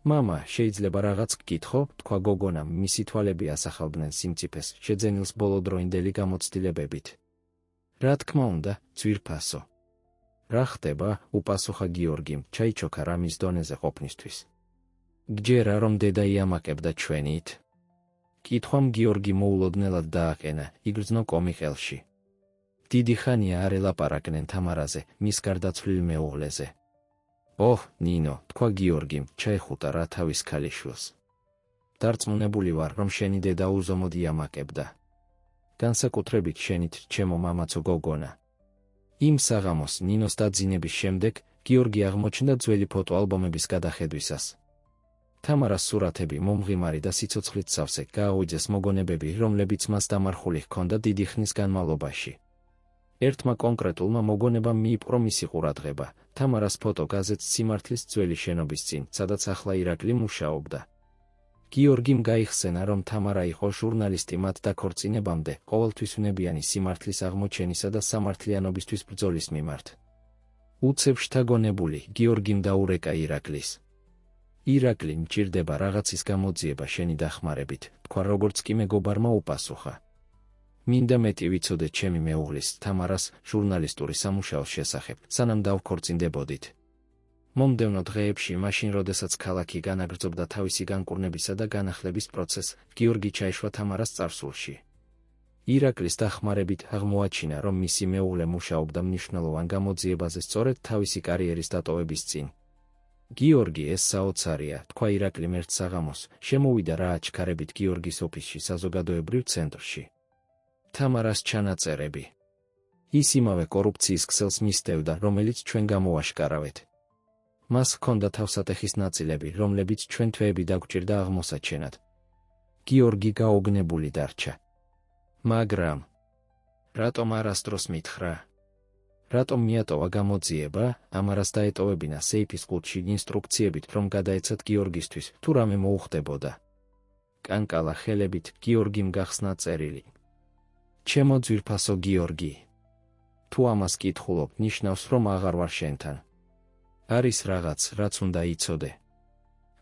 A: მამა, შეიძლება რაღაც გკითხო, თქვა გოგონამ, მისი თვალები ასახავდნენ სიმწიფეს, შეძენილს ბოლოდროინდელი გამოცდილებებით. რა თქმა უნდა, ძვირფასო. რა ხდება? უპასუხა გიორგიმ, ჩაიჩოქა რამის დონეზე ყოფნისთვის. გჯერა, რომ დედა იამაკებდა ჩვენით? კითხვამ გიორგი მოულოდნელად დააყენა, იგრძნო კომი ხელში. დიდი ხანია არ ელაპარაკნენ თამარაზე, მის გარდაცვლილ მეუღლეზე. ოჰ, ნინო, თქვა გიორგიმ, ჩაეხუტა რა თავის ქალიშვილს. დარწმუნებული ვარ, რომ შენი დედა უზომოდ იამაკებდა. განსაკუთრებით შენით, ჩემო მამაცო გოგონა. იმ საღამოს, ნინოს დაძინების შემდეგ, გიორგი აღმოჩნდა ძველი ფოტოალბომების გადახედვისას. თამარას სურათები მომღიმარი და სიცოცხლით სავსე, გააუძეს მოგონებები, რომლებიც მას დამარხული ჰქონდა დიდი ხნის განმავლობაში. ერთმა კონკრეტულმა მოგონებამ მიიპყრო მისი ყურადღება, თამარას ფოტო გაზეთს სიმართლის ძველი შენობის წინ, სადაც ახლა ირაკლი მუშაობდა. გიორგიმ გაიხსენა, რომ თამარა იყო ჟურნალისტი მათ დაქორწინებამდე, ყოველთვის უნებიანი სიმართლის აღმოჩენისა და სამართლიანობისთვის ბრძოლის მიმართ. უცებ შთაგონებული, გიორგიმ დაურეკა ირაკლის. ირაკლი, მჭირდება რაღაცის გამოძიება შენი დახმარებით, თქვა, როგორც კი მეგობარმა უპასუხა. მინდა მეტი ვიცოდე ჩემი მეუღლის, თამარას, ჟურნალისტური სამუშაოს შესახებ, სანამ დავქორწინდებოდით. მომდევნო დღეებში, მაშინ როდესაც ქალაქი განაგრძობდა თავისი განკურნებისა და განახლების პროცესს, გიორგი ჩაეშვა თამარას წარსულში. ირაკლის დახმარებით აღმოაჩინა, რომ მისი მეუღლე მუშაობდა მნიშვნელოვან გამოძიებაზე სწორედ თავისი კარიერის დატოვების წინ. გიორგი, ეს საოცარია, თქვა ირაკლიმ ერთ საღამოს, შემოვიდა რა აჩქარებით გიორგის ოფისში საზოგადოებრივ ცენტრში. თამარას ჩანაწერები. ის იმავე კორუფციის ქსელს მისდევდა, რომელიც ჩვენ გამოვაშკარავეთ. მას ჰქონდა თავსატეხის ნაწილები, რომლებიც ჩვენ თვეები დაგვჭირდა აღმოსაჩენად. გიორგი გაოგნებული დარჩა. მაგრამ რატომ არასდროს მითხრა? რატომ მიატოვა გამოძიება? ამარას დაეტოვებინა სეიფის ყუთში ინსტრუქციებით, რომ გადაეცათ გიორგისთვის, თუ რამე მოუხდებოდა. კანკალა ხელებით გიორგიმ გახსნა წერილი. ჩემო ძვირფასო გიორგი, თუ ამას კითხულობ, ნიშნავს, რომ აღარ ვარ შენთან. არის რაღაც, რაც უნდა იცოდე.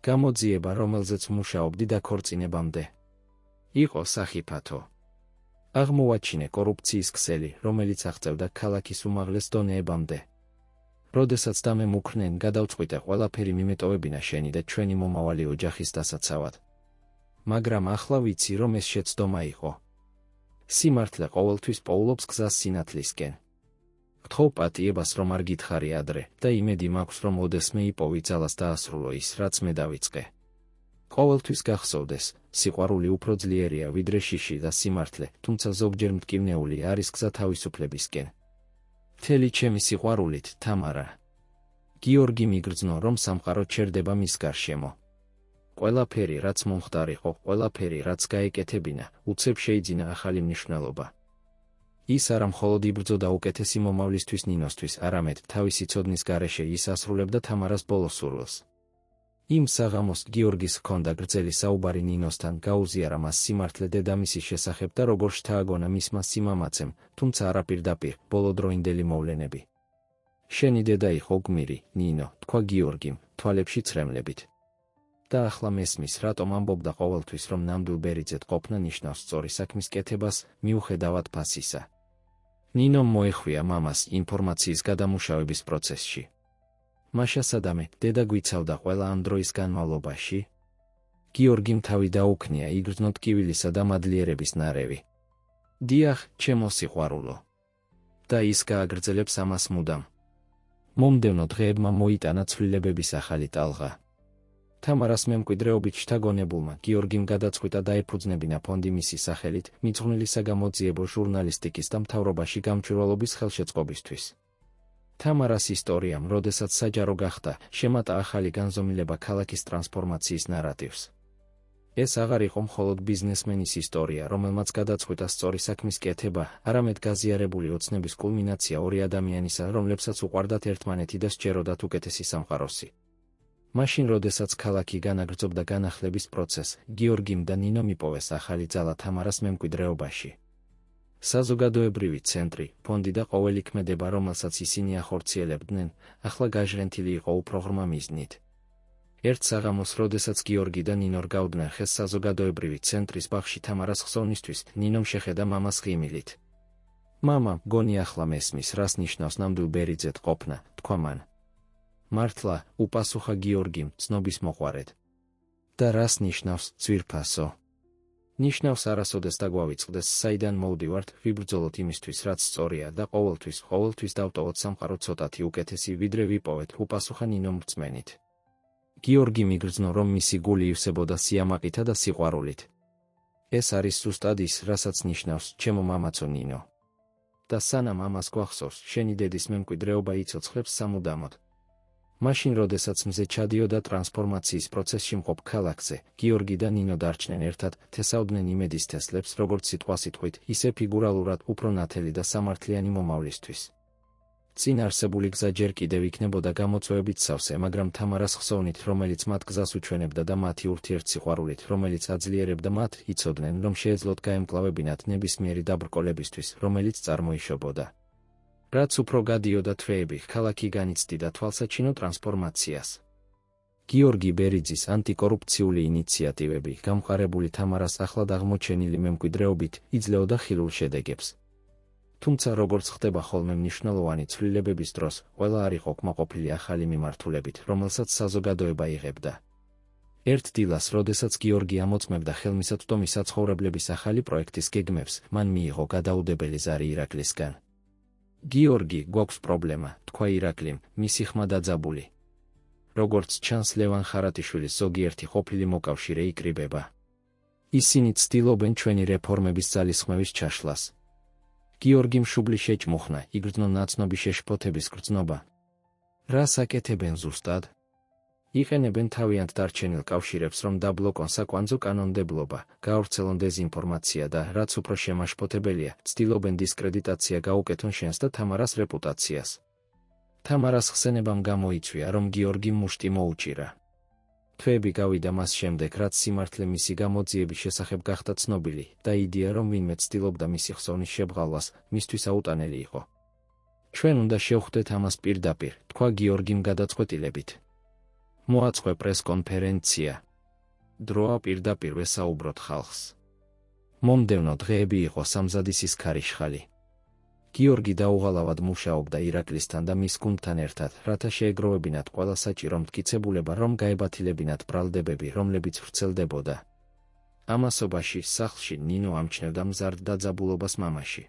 A: გამოძიება, რომელზეც მუშაობდი დაქორწინებამდე, იყო სახიფათო. აღმოვაჩინე კორუფციის ქსელი, რომელიც აღწევდა ქალაქის უმაღლეს დონეებამდე. როდესაც დამემუქრნენ, გადავწყვიტე ყველაფერი მიმეტოვებინა შენი და ჩვენი მომავალი ოჯახის დასაცავად. მაგრამ ახლა ვიცი, რომ ეს შეცდომა იყო. სიმართლე ყოველთვის პოულობს გზას სინათლისკენ. გთხოვ პატიებას, რომ არ გითხარი ადრე, და იმედი მაქვს, რომ ოდესმე იპოვი ძალას დაასრულო ის, რაც მე დავიწყე. ყოველთვის გახსოვდეს, სიყვარული უფრო ძლიერია ვიდრე შიში და სიმართლე, თუმცა ზოგჯერ მტკივნეული არის გზა თავისუფლებისკენ. მთელი ჩემი სიყვარულით, თამარა. გიორგი მიგრძნო, რომ სამყარო ჩერდება მის გარშემო. ყველაფერი, რაც მომხდარიყო, ყველაფერი, რაც გაეკეთებინა, უცებ შეიძინა ახალი მნიშვნელობა. ის არა მხოლოდ იბრძოდა უკეთესი მომავლისთვის ნინოსთვის, არამედ თავისი ცოდნის გარეშე ის ასრულებდა თამარას ბოლო სურვილს. იმ საღამოს გიორგის ჰქონდა გრძელი საუბარი ნინოსთან, გაუზიარა მას სიმართლე დედამისის შესახებ და როგორ შთააგონა მისმა სიმამაცემ, თუმცა არა პირდაპირ, ბოლოდროინდელი მოვლენები. შენი დედა იყო გმირი, ნინო, თქვა გიორგიმ, თვალებში ცრემლებით. და ახლა მესმის, რატომ ამბობდა ყოველთვის, რომ ნამდვილ ბერიძედ ყოფნა ნიშნავს სწორი საქმის კეთებას, მიუხედავად ფასისა. ნინომ მოეხვია მამას ინფორმაციის გადამუშავების პროცესში. მაშა სადამე, დედა გვიცავდა ყველა ამ დროის განმავლობაში? გიორგიმ თავი დაუქნია, იგრძნო ტკივილისა და მადლიერების ნარევი. დიახ, ჩემო სიყვარულო. და ის გააგრძელებს ამას მუდამ. მომდევნო დღეებმა მოიტანა ცვლილებების ახალი ტალღა. თამარას მემკვიდრეობით შთაგონებულმა გიორგიმ გადაწყვიტა დაეფუძნებინა ფონდი მისი სახელით, მიძღვნილი საგამოძიებო ჟურნალისტიკის და მთავრობაში გამჭვირვალობის ხელშეწყობისთვის. თამარას ისტორიამ, როდესაც საჯარო გახდა, შემატა ახალი განზომილება ქალაქის ტრანსფორმაციის ნარატივს. ეს აღარ იყო მხოლოდ ბიზნესმენის ისტორია, რომელმაც გადაწყვიტა სწორი საქმის კეთება, არამედ გაზიარებული ოცნების კულმინაცია ორი ადამიანისა, რომლებსაც უყვარდათ ერთმანეთი და სჯეროდათ უკეთესი სამყაროსი. მაშინ, როდესაც ქალაქი განაგრძობდა განახლების პროცესს, გიორგიმ და ნინომ იპოვეს ახალი ძალა თამარას მემკვიდრეობაში. საზოგადოებრივი ცენტრი, ფონდი და ყოველი ქმედება, რომელსაც ისინი ახორციელებდნენ, ახლა გაჟღენთილი იყო უფრო ღრმა მიზნით. ერთ საღამოს, როდესაც გიორგი და ნინო რგავდნენ ხეს საზოგადოებრივი ცენტრის ბაღში თამარას ხსოვნისთვის, ნინომ შეხედა მამას ღიმილით. მამა, გონი ახლა მესმის, რას ნიშნავს ნამდვილ ბერიძედ ყოფნა, თქვა მან. მართლა, უპასუხა გიორგიმ, ცნობის მოყვარედ. და რას ნიშნავს, ძვირფასო? ნიშნავს არასოდეს დაგვავიწყდეს, საიდან მოვდივართ, ვიბრძოლოთ იმისთვის, რაც სწორია და ყოველთვის დავტოვოთ სამყარო ცოტათი უკეთესი, ვიდრე ვიპოვეთ, უპასუხა ნინომ რწმენით. გიორგი მიგრძნო, რომ მისი გული ივსებოდა სიამაყითა და სიყვარულით. ეს არის ზუსტად ის, რასაც ნიშნავს, ჩემო მამაცო ნინო. და სანამ ამას გვახსოვს, შენი დედის მემკვიდრეობა იცოცხლებს სამუდამოდ. მაშინ, როდესაც მზე ჩადიოდა ტრანსფორმაციის პროცესში მყოფ ქალაქზე, გიორგი და ნინო დარჩნენ ერთად, თესავდნენ იმედის თესლებს, როგორც სიტყვასიტყვით, ისე ფიგურალურად, უფრო ნათელი და სამართლიანი მომავლისთვის. წინ არსებული გზა ჯერ კიდევ იქნებოდა გამოწვევებით სავსე, მაგრამ თამარას ხსოვნით, რომელიც მათ გზას უჩვენებდა და მათი ურთიერთსიყვარულით, რომელიც აძლიერებდა მათ, იცოდნენ, რომ შეეძლოთ გაემკლავებინათ ნებისმიერი დაბრკოლებისთვის, რომელიც წარმოიშობოდა. რაც უფრო გადიოდა თვეები, ქალაქი განიცდიდა თვალსაჩინო ტრანსფორმაციას. გიორგი ბერიძის ანტიკორუფციული ინიციატივები, გამყარებული თამარას ახლად აღმოჩენილი მემკვიდრეობით, იძლეოდა ხილულ შედეგებს. თუმცა, როგორც ხდება ხოლმე მნიშვნელოვანი ცვლილებების დროს, ყველა არ იყო კმაყოფილი ახალი მიმართულებით, რომელსაც საზოგადოება იღებდა. ერთ დილას, როდესაც გიორგი ამოწმებდა ხელმისაწვდომი საცხოვრებლების ახალი პროექტის გეგმებს, მან მიიღო გადაუდებელი ზარი ირაკლისგან. გიორგი, გვაქვს პრობლემა, თქვა ირაკლიმ, მისი ხმა დაძაბული. როგორც ჩანს, ლევან ხარატიშვილის ზოგიერთი ყოფილი მოკავშირე იკრიბება. ისინი ცდილობენ ჩვენი რეფორმების ძალისხმევის ჩაშლას. გიორგიმ შუბლი შეჭმუხნა, იგრძნო ნაცნობი შეშფოთების გრძნობა. რას აკეთებენ ზუსტად? იყენებენ თავიანთ დარჩენილ კავშირებს, რომ დაბლოკონ საკვანძო კანონმდებლობა, გაავრცელონ დეზინფორმაცია და, რაც უფრო შემაშფოთებელია, ცდილობენ დისკრედიტაცია გაუკეთონ შენს და თამარას რეპუტაციას. თამარას ხსენებამ გამოიწვია, რომ გიორგიმ მუშტი მოუჭირა. თვეები გავიდა მას შემდეგ, რაც სიმართლე მისი გამოძიების შესახებ გახდა ცნობილი და იდეა, რომ ვინმე ცდილობდა მისი ხსოვნის შებრალვას, მისთვის აუტანელი იყო. ჩვენ უნდა შევხვდეთ ამას პირდაპირ, თქვა გიორგიმ გადაწყვეტილებით. მოაწყო პრესკონფერენცია. დროა პირდაპირ ვესაუბროთ ხალხს. მომდევნო დღეები იყო სამზადისის ქარიშხალი. გიორგი დაუღალავად მუშაობდა ირაკლისთან და მის გუნდთან ერთად, რათა შეეგროვებინათ ყველა საჭირო მტკიცებულება, რომ გაებათილებინათ ბრალდებები, რომლებიც ვრცელდებოდა. ამასობაში, სახლში, ნინო ამჩნევდა მზარდ დაძაბულობას მამაში.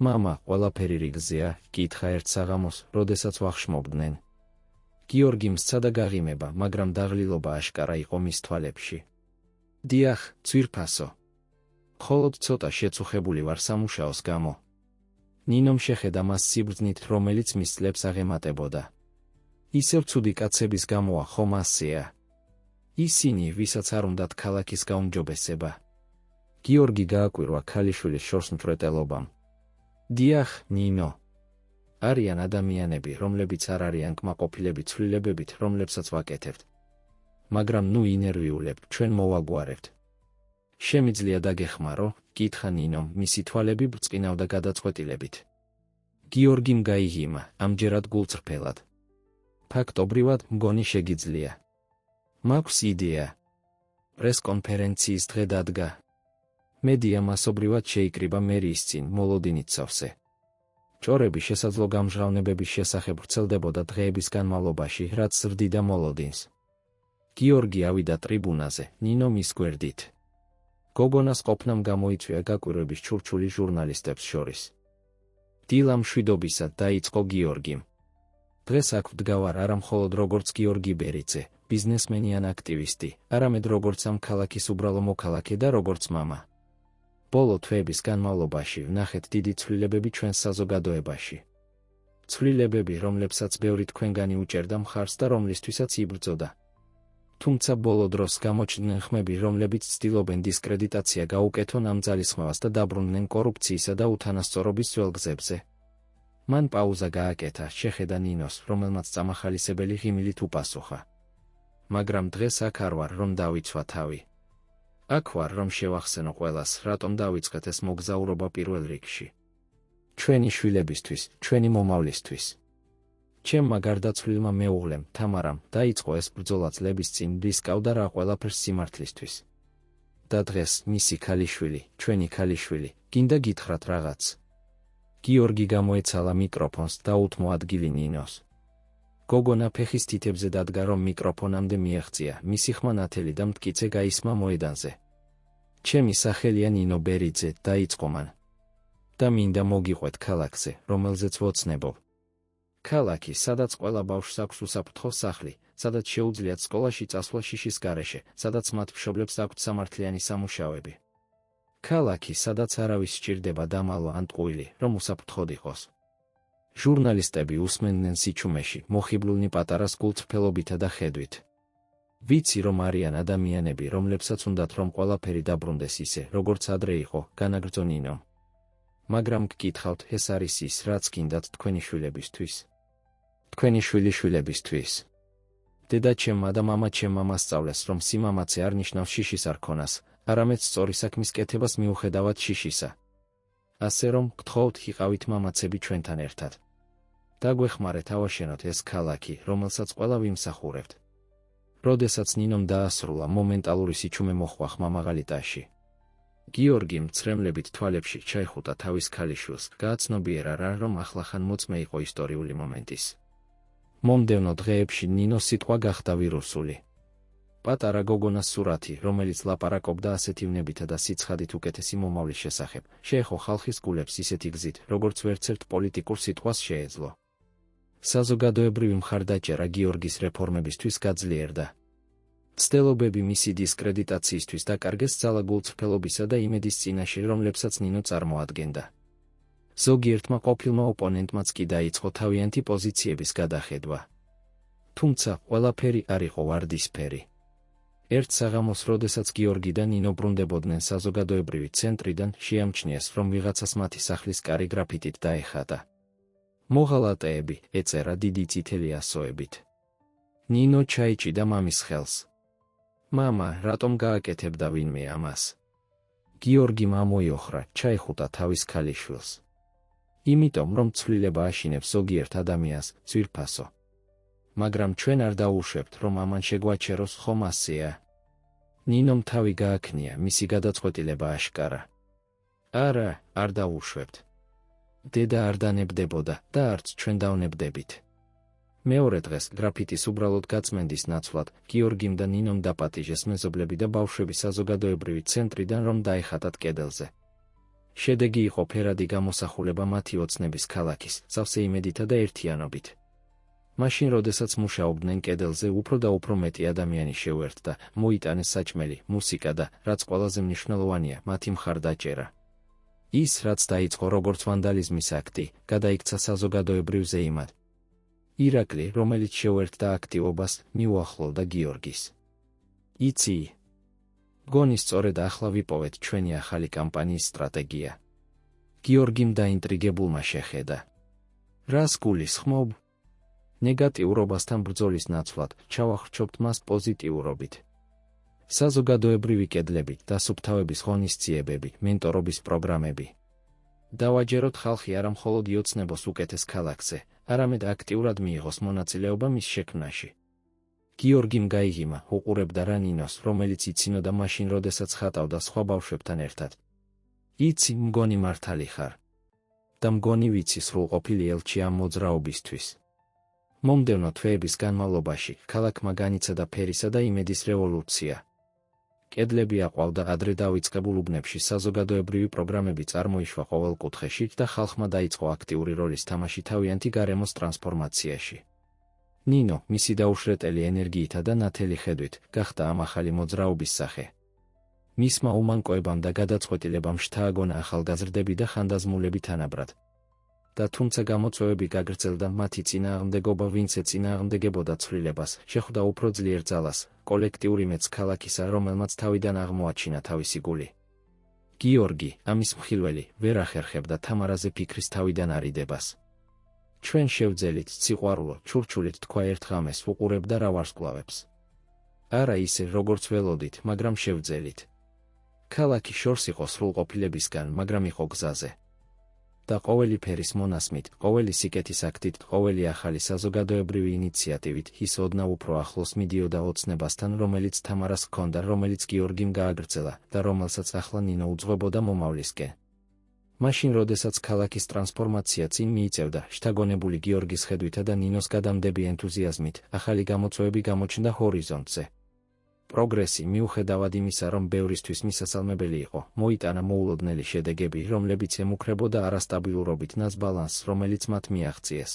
A: მამა, ყველაფერი რიგზეა, კითხა ერთ საღამოს, როდესაც ვახშმობდნენ. გიორგიმ სცადა გაღიმება, მაგრამ დაღლილობა აშკარა იყო მის თვალებში. დიახ, ძვირფასო. მხოლოდ ცოტა შეწუხებული ვარ სამუშაოს გამო. ნინომ შეხედა მას სიბრძნით, რომელიც მის წლებს აღემატებოდა. ისევ ცუდი კაცების გამოა, ხომ ასეა? ისინი, ვისაც არ უნდათ ქალაქის გაუმჯობესება. გიორგი გააკვირვა ქალიშვილის შორსმწვრეტელობამ. დიახ, ნინო. არიან ადამიანები, რომლებიც არ არიან კმაყოფილები ცვლილებებით, რომლებსაც ვაკეთებთ. მაგრამ ნუ ინერვიულებთ, ჩვენ მოვაგვარებთ. შემიძლია დაგეხმარო? კითხა ნინომ, მისი თვალები ბრწყინავდა გადაწყვეტილებით. გიორგიმ გაიღიმა, ამჯერად გულწრფელად. ფაქტობრივად, მგონი შეგიძლია. მაქვს იდეა. პრესკონფერენციის დღე დადგა. მედია მასობრივად შეიკრიბა მერიის წინ, მოლოდინით სავსე. ჭორები შესაძლო გამჟღავნებების შესახებ ვრცელდებოდა დღეების განმავლობაში, რაც ზრდიდა მოლოდინს. გიორგი ავიდა ტრიბუნაზე, ნინო მის გვერდით. გოგონას ყოფნამ გამოიწვია გაკვირვების ჩურჩული ჟურნალისტებს შორის. დილა მშვიდობისა დაიწყო გიორგიმ. დღეს აქ ვდგავარ არა მხოლოდ როგორც გიორგი ბერიძე, ბიზნესმენი ან აქტივისტი, არამედ როგორც ამ ქალაქის უბრალო მოქალაქე და როგორც მამა. ბოლო თვეების განმავლობაში ვნახეთ დიდი ცვლილებები ჩვენს საზოგადოებაში. ცვლილებები, რომლებსაც ბევრი თქვენგანი უჭერდა მხარს და რომლისთვისაც იბრძოდა. თუმცა ბოლო დროს გამოჩნდნენ ხმები, რომლებიც ცდილობენ დისკრედიტაცია გაუკეთონ ამ ძალისხმევას და დაბრუნდნენ კორუფციისა და უთანასწორობის ძველ გზებზე. მან პაუზა გააკეთა, შეხედა ნინოს, რომელმაც წამახალისებელი ღიმილით უპასუხა. მაგრამ დღეს აქ არ ვარ, რომ დავიცვა თავი. აქ ვარ, რომ შევახსენო ყველას, რატომ დავიწყეთ ეს მოგზაურობა პირველ რიგში. ჩვენი შვილებისთვის, ჩვენი მომავლისთვის. ჩემმა გარდაცვლილმა მეუღლემ, თამარამ, დაიწყო ეს ბრძოლა წლების წინ, რისკავდა რა ყველაფერს სიმართლისთვის. და დღეს მისი ქალიშვილი, ჩვენი ქალიშვილი, გინდა გითხრათ რაღაც. გიორგი გამოეცალა მიკროფონს და უთმო ადგილი ნინოს. გოგონა ფეხის თითებზე დადგა, რომ მიკროფონამდე მიეღწია, მისი ხმა ნათელი და მტკიცე გაისმა მოედანზე. ჩემი სახელია ნინო ბერიძე, დაიწყო მან. და მინდა მოგიყვეთ ქალაქზე, რომელზეც ვოცნებობ. ქალაქი, სადაც ყველა ბავშვს აქვს უსაფრთხო სახლი, სადაც შეუძლიათ სკოლაში წასვლა შიშის გარეშე, სადაც მათ მშობლებს აქვთ სამართლიანი სამუშაოები. ქალაქი, სადაც არავის სჭირდება დამალვა ან ტყუილი, რომ უსაფრთხოდ იყოს. ჟურნალისტები უსმენდნენ სიჩუმეში, მოხიბლულნი პატარა სკულწრფელობითა და ხედვით. ვიცი, რომ არიან ადამიანები, რომლებსაც უნდათ, რომ ყველაფერი დაბრუნდეს ისე, როგორც ადრე იყო, განაგრძო ნინომ. მაგრამ გკითხავთ, ეს არის ის, რაც გინდათ თქვენი შვილებისთვის. თქვენი შვილიშვილებისთვის. დედაჩემმა და მამაჩემმა მასწავლეს, რომ სიმამაცე არ ნიშნავს შიშის არქონას, არამედ სწორი საქმის კეთებას მიუხედავად შიშისა. ასე რომ, გთხოვთ, იყავით მამაცები ჩვენთან ერთად. დაგვეხმარეთ ავაშენოთ ეს ქალაქი, რომელსაც ყველა ვიმსახურებთ. როდესაც ნინომ დაასრულა, მომენტალური სიჩუმე მოჰყვა ხმამაღალი ტაში. გიორგიმ მცრემლებით თვალებში ჩაიხუტა თავის ქალიშვილს, გააცნობიერა რა, რომ ახლახან მოწმე იყო ისტორიული მომენტის. მომდევნო დღეებში ნინოს სიტყვა გახდა ვირუსული. პატარა გოგონას სურათი, რომელიც ლაპარაკობდა ასეთი ვნებითა და სიცხადით უკეთესი მომავლის შესახებ, შეეხო ხალხის გულებს ისეთი გზით, როგორც ვერცერთ პოლიტიკურ სიტყვას შეეძლო. საზოგადოებრივი მხარდაჭერა გიორგის რეფორმებისთვის გაძლიერდა. ცდილობები მისი დისკრედიტაციისთვის დაკარგეს ძალა გულწრფელობისა და იმედის წინაშე, რომლებსაც ნინო წარმოადგენდა. ზოგიერთმა ყოფილმა ოპონენტმაც კი დაიწყო თავიანთი პოზიციების გადახედვა. თუმცა ყველაფერი არ იყო ვარდისფერი. ერთ საღამოს, როდესაც გიორგი და ნინო ბრუნდებოდნენ საზოგადოებრივი ცენტრიდან, შეამჩნიეს, რომ ვიღაცას მათი სახლის კარი გრაფიტით დაეხატა. მოღალატეები, ეწერა დიდი წითელი ასოებით. ნინო ჩაიჭიდა მამის ხელს. მამა, რატომ გააკეთებდა ვინმე ამას? გიორგიმ ამოიოხრა, ჩაიხუტა თავის ქალიშვილს. იმიტომ, რომ ცვლილება აშინებს ზოგიერთ ადამიანს, ძვირფასო. მაგრამ ჩვენ არ დაუშვებთ, რომ ამან შეგვაჩეროს, ხომ ასეა? ნინომ თავი გააქნია, მისი გადაწყვეტილება აშკარა. არა, არ დაუშვებთ. დედა არ დანებდებოდა და არც ჩვენ დავნებდებით. მეორე დღეს, გრაფიტის უბრალოდ გაწმენდის ნაცვლად, გიორგიმ და ნინომ დაპატიჟეს მეზობლები და ბავშვები საზოგადოებრივი ცენტრიდან, რომ დაეხატათ კედელზე. შედეგი იყო ფერადი გამოსახულება მათი ოცნების ქალაქის, სავსე იმედითა და ერთიანობით. მაშინ, როდესაც მუშაობდნენ კედელზე, უფრო და უფრო მეტი ადამიანი შეუერთდა, მოიტანეს საჭმელი, მუსიკა და, რაც ყველაზე მნიშვნელოვანია, მათი მხარდაჭერა. ის, რაც დაიწყო როგორც ვანდალიზმის აქტი, გადაიქცა საზოგადოებრივ ზეიმად. ირაკლი, რომელიც შეუერთდა აქტივობას, მიუახლოვდა გიორგის. იცი? გონი სწორედ ახლა ვიპოვეთ ჩვენი ახალი კამპანიის სტრატეგია. გიორგიმ დაინტრიგებულმა შეხედა. რას გულისხმობ? ნეგატიურობასთან ბრძოლის ნაცვლად, ჩავახრჩობთ მას პოზიტიურობით. საზოგადოებრივი კედლები, დასუფთავების ღონისძიებები, მენტორობის პროგრამები. დავაჯეროთ ხალხი არა მხოლოდ იოცნებოს უკეთეს ქალაქზე, არამედ აქტიურად მიიღოს მონაწილეობა მის შექმნაში. გიორგიმ გაიღიმა, უყურებდა რა ნინოს, რომელიც იცინოდა მაშინ, როდესაც ხატავდა სხვა ბავშვებთან ერთად. იცი, მგონი მართალი ხარ. და მგონი ვიცი სრულყოფილი ელჩი ამ მოძრაობისთვის. მომდევნო თვეების განმავლობაში, ქალაქმა განიცადა ფერისა და იმედის რევოლუცია. კედლები აყვავდა ადრე დავიწყებულ უბნებში, საზოგადოებრივი პროგრამები წარმოიშვა ყოველ კუთხეში და ხალხმა დაიწყო აქტიური როლის თამაში თავიანთი გარემოს ტრანსფორმაციაში. ნინო, მისი დაუშრეტელი ენერგიითა და ნათელი ხედვით, გახდა ამ ახალი მოძრაობის სახე. მისმა უმანკოებამ და გადაწყვეტილებამ შთააგონა ახალგაზრდები და ხანდაზმულები თანაბრად. და თუმცა გამოწვევები გაგრძელდა მათი წინააღმდეგობა ვინც ეწინააღმდეგებოდა ცვლილებას, შეხვდა უფრო ძლიერ ძალას, კოლექტიური მეც ქალაქისა, რომელმაც თავიდან აღმოაჩინა თავისი გული. გიორგი, ამის მხილველი, ვერ ახერხებდა თამარაზე ფიქრის თავიდან არიდებას. ჩვენ შევძელით, სიყვარულო, ჩურჩულით თქვა ერთ ღამეს, უყურებდა რა ვარსკვლავებს. არა ისე, როგორც ველოდით, მაგრამ შევძელით. ქალაქი შორს იყო სრულყოფილებისგან, მაგრამ იყო გზაზე. და ყოველი ფერის მონასმით, ყოველი სიკეთის აქტით, ყოველი ახალი საზოგადოებრივი ინიციატივით ის ოდნავ უფრო ახლოს მიდიოდა ოცნებასთან, რომელიც თამარას ჰქონდა, რომელიც გიორგიმ გააგრძელა და რომელსაც ახლა ნინო უძღვებოდა მომავლისკენ. მაშინ, როდესაც ქალაქის ტრანსფორმაცია წინ მიიწევდა, შთაგონებული გიორგის ხედვითა და ნინოს გადამდები ენთუზიაზმით, ახალი გამოწვევები გამოჩნდა ჰორიზონტზე. პროგრესი, მიუხედავად იმისა, რომ ბევრისთვის მისასალმებელი იყო, მოიტანა მოულოდნელი შედეგები, რომლებიც ემუქრებოდა არასტაბილურობით ნას ბალანსს, რომელიც მათ მიაღწიეს.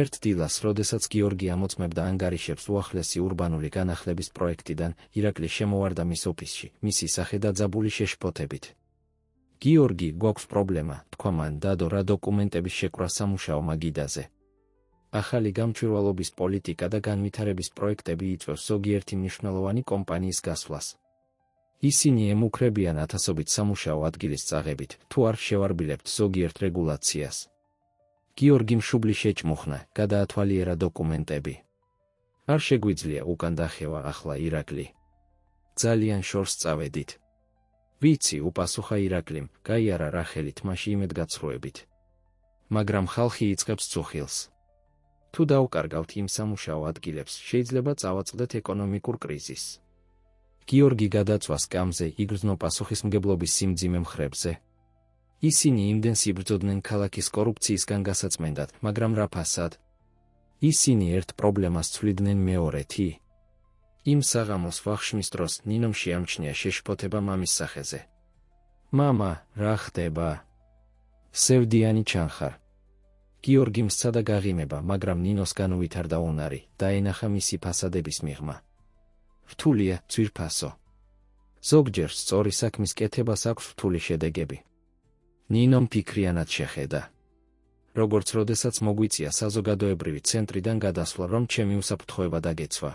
A: ერთ დილას, როდესაც გიორგი ამოწმებდა ანგარიშებს უახლესი ურბანული განახლების პროექტიდან, ირაკლი შემოვარდა მის ოფისში, მისი სახე დაძაბული შეშფოთებით. გიორგი, გვაქვს პრობლემა, თქვა მან, დადო რა დოკუმენტების შეკვრა სამუშაო მაგიდაზე. ახალი გამჭვირვალობის პოლიტიკა და განვითარების პროექტები იწვევს ზოგიერთი მნიშვნელოვანი კომპანიის გასვლას. ისინი ემუქრებიან ათასობით სამუშაო ადგილის წაღებით, თუ არ შევარბილებთ ზოგიერთ რეგულაციას. გიორგიმ შუბლი შეჭმუხნა, გადაათვალიერა დოკუმენტები. არ შეგვიძლია უკან დახევა ახლა, ირაკლი. ძალიან შორს წავედით. ვიცი, უპასუხა ირაკლიმ, გაიარა რახელით მასში იმედგაცრუებით. მაგრამ ხალხი იწყებს წუხილს. თუ დავკარგავთ იმ სამუშაო ადგილებს, შეიძლება წავაწყდეთ ეკონომიკურ კრიზისს. გიორგი გადაწვა სკამზე, იგრძნო პასუხისმგებლობის სიმძიმე მხრებზე. ისინი იმდენს იბრძოდნენ ქალაქის კორუფციისგან გასაწმენდად, მაგრამ რა ფასად? ისინი ერთ პრობლემას ცვლიდნენ მეორეთი. იმ საღამოს ვახშმის დროს ნინომ შეამჩნია შეშფოთება მამის სახეზე. მამა, რა ხდება? სევდიანი ჩანხარ. გიორგიმ სცადა გაღიმება, მაგრამ ნინოს განუვითარდა უნარი, დაენახა მისი ფასადების მიღმა. რთულია, ძვირფასო. ზოგჯერ სწორი საქმის კეთებას აქვს რთული შედეგები. ნინომ ფიქრიანად შეხედა. როგორც როდესაც მოგვიწია საზოგადოებრივი ცენტრიდან გადასვლა, რომ ჩემი უსაფრთხოება დაგეცვა.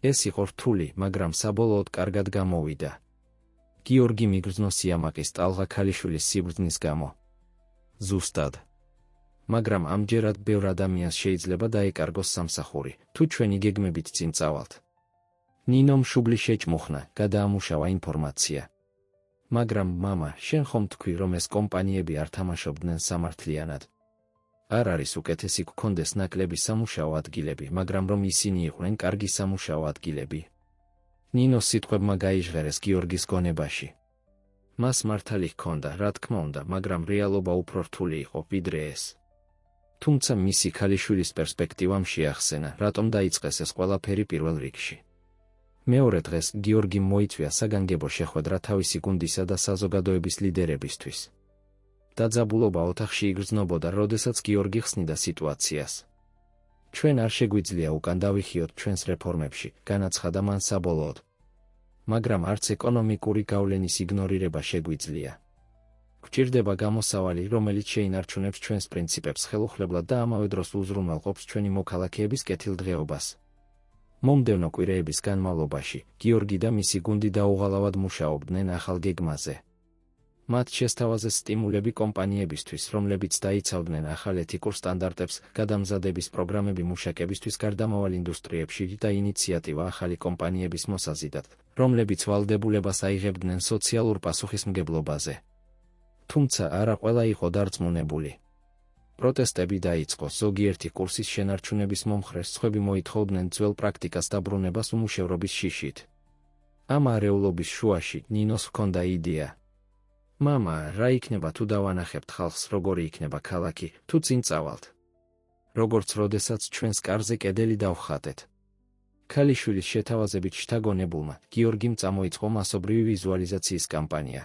A: ეს იყო რთული, მაგრამ საბოლოოდ კარგად გამოვიდა. გიორგი მიგრძნო სიამაყის ტალღა ქალიშვილის სიბრძნის გამო. ზუსტად. მაგრამ ამჯერად ბევრ ადამიანს შეიძლება დაეკარგოს სამსახური, თუ ჩვენი გეგმებით წინ წავალთ. ნინომ შუბლი შეჭმუხნა, გადაამუშავა ინფორმაცია. მაგრამ მამა, შენ ხომ თქვი, რომ ეს კომპანიები არ თამაშობდნენ სამართლიანად? არ არის უკეთესი გქონდეს ნაკლები სამუშაო ადგილები, მაგრამ რომ ისინი იყვნენ კარგი სამუშაო ადგილები. ნინოს სიტყვებმა გაიჟღერეს გიორგის გონებაში. მას მართალი ჰქონდა, რა თქმა უნდა, მაგრამ რეალობა უფრო რთული იყო, ვიდრე ეს. თუმცა მისი ქალიშვილის პერსპექტივამ შეახსენა, რატომ დაიწყეს ეს ყველაფერი პირველ რიგში. მეორე დღეს გიორგიმ მოიწვია საგანგებო შეხვედრა თავისი გუნდისა და საზოგადოების ლიდერებისთვის. დაძაბულობა ოთახში იგრძნობოდა, როდესაც გიორგი ხსნიდა სიტუაციას. ჩვენ არ შეგვიძლია უკან დავიხიოთ ჩვენს რეფორმებში, განაცხადა მან საბოლოოდ. მაგრამ არც ეკონომიკური გავლენის იგნორირება შეგვიძლია. გვჭირდება გამოსავალი, რომელიც შეინარჩუნებს ჩვენს პრინციპებს ხელუხლებლად და ამავე დროს უზრუნველყოფს ჩვენი მოქალაქეების კეთილდღეობას. მომდევნო კვირეების განმავლობაში გიორგი და მისი გუნდი დაუღალავად მუშაობდნენ ახალ გეგმაზე. მათ შესთავაზეს სტიმულები კომპანიებისთვის, რომლებიც დაიცავდნენ ახალ ეთიკურ სტანდარტებს, გადამზადების პროგრამები მუშაკებისთვის გარდამავალ ინდუსტრიებში და ინიციატივა ახალი კომპანიების მოსაზიდად, რომლებიც ვალდებულებას აიღებდნენ სოციალურ პასუხისმგებლობაზე. თუმცა არა ყველა იყო დარწმუნებული. პროტესტები დაიწყო, ზოგიერთი კურსის შენარჩუნების მომხრე სხვები მოითხოვდნენ ძველ პრაქტიკას დაბრუნებას უმუშევრობის შიშით. ამ არეულობის შუაში ნინოს ჰქონდა იდეა. მამა, რა იქნება თუ დავანახებთ ხალხს, როგორი იქნება ქალაქი, თუ წინ წავალთ? როგორც როდესაც ჩვენს კარზე კედელი დავხატეთ. ქალიშვილის შეთავაზებით შთაგონებულმა გიორგიმ წამოიწყო მასობრივი ვიზუალიზაციის კამპანია.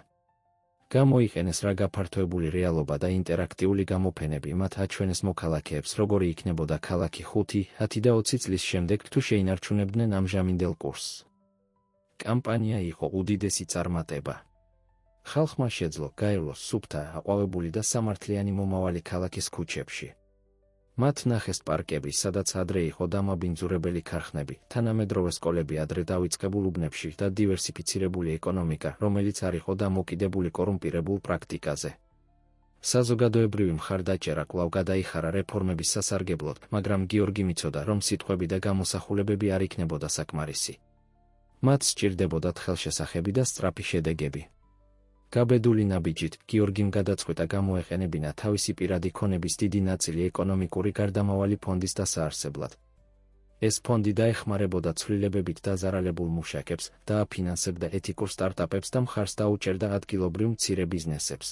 A: გამოიყენეს რა გაფართოებული რეალობა და ინტერაქტიული გამოფენები, მათ აჩვენეს მოქალაქეებს, როგორი იქნებოდა ქალაქი 5, 10 და 20 წლის შემდეგ, თუ შეინარჩუნებდნენ ამჟამინდელ კურსს. კამპანია იყო უდიდესი წარმატება. ხალხმა შეძლო გაევლოს სუფთა, აყვავებული და სამართლიანი მომავალი ქალაქის ქუჩებში. მათ ნახეს პარკები, სადაც ადრე იყო დამაბინძურებელი ქარხნები, თანამედროვე სკოლები ადრე დავიწყებულ უბნებში და დივერსიფიცირებული ეკონომიკა, რომელიც არ იყო დამოკიდებული კორუმპირებულ პრაქტიკაზე. საზოგადოებრივი მხარდაჭერა კვლავ გადაიხარა რეფორმების სასარგებლოდ, მაგრამ გიორგი მიცოდა, რომ სიტყვები და გამოსახულებები არ იქნებოდა საკმარისი. მათ სჭირდებოდათ ხელშესახები და სწრაფი შედეგები. გაბედული ნაბიჯით, გიორგიმ გადაწყვიტა გამოეყენებინა თავისი პირადი ქონების დიდი ნაწილი ეკონომიკური გარდამავალი ფონდის დასაარსებლად. ეს ფონდი დაეხმარებოდა ცვლილებებით დაზარალებულ მუშაკებს, დააფინანსებდა ეთიკურ სტარტაპებს და მხარს დაუჭერდა ადგილობრივ მცირე ბიზნესებს.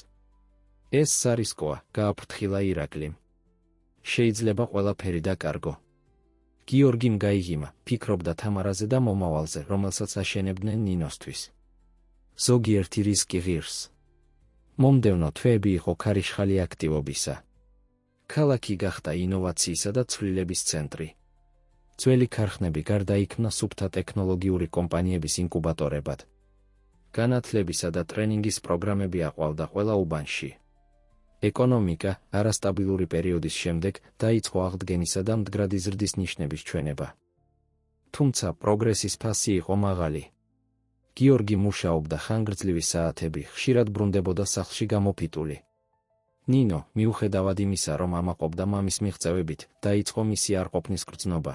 A: ეს სარისკოა, გააფრთხილა ირაკლიმ. შეიძლება ყველაფერი დაკარგო. გიორგიმ გაიღიმა, ფიქრობდა თამარაზე და მომავალზე, რომელსაც აშენებდნენ ნინოსთვის. ზოგიერთი რისკი ღირს. მომდევნო თვეები იყო ქარიშხალი აქტივობისა. ქალაქი გახდა ინოვაციისა და ცვლილების ცენტრი. ძველი ქარხნები გარდაიქმნა სუფთა ტექნოლოგიური კომპანიების ინკუბატორებად. განათლებისა და ტრენინგის პროგრამები აყვავდა ყველა უბანში. ეკონომიკა, არასტაბილური პერიოდის შემდეგ, დაიწყო აღდგენისა და მდგრადი ზრდის ნიშნების ჩვენება. თუმცა პროგრესის ფასი იყო მაღალი. გიორგი მუშაობდა ხანგრძლივი საათები, ხშირად ბრუნდებოდა სახლში გამოფიტული. ნინო, მიუხედავად იმისა, რომ ამაყობდა მამის მიღწევებით, დაიწყო მისი არყოფნის გრძნობა.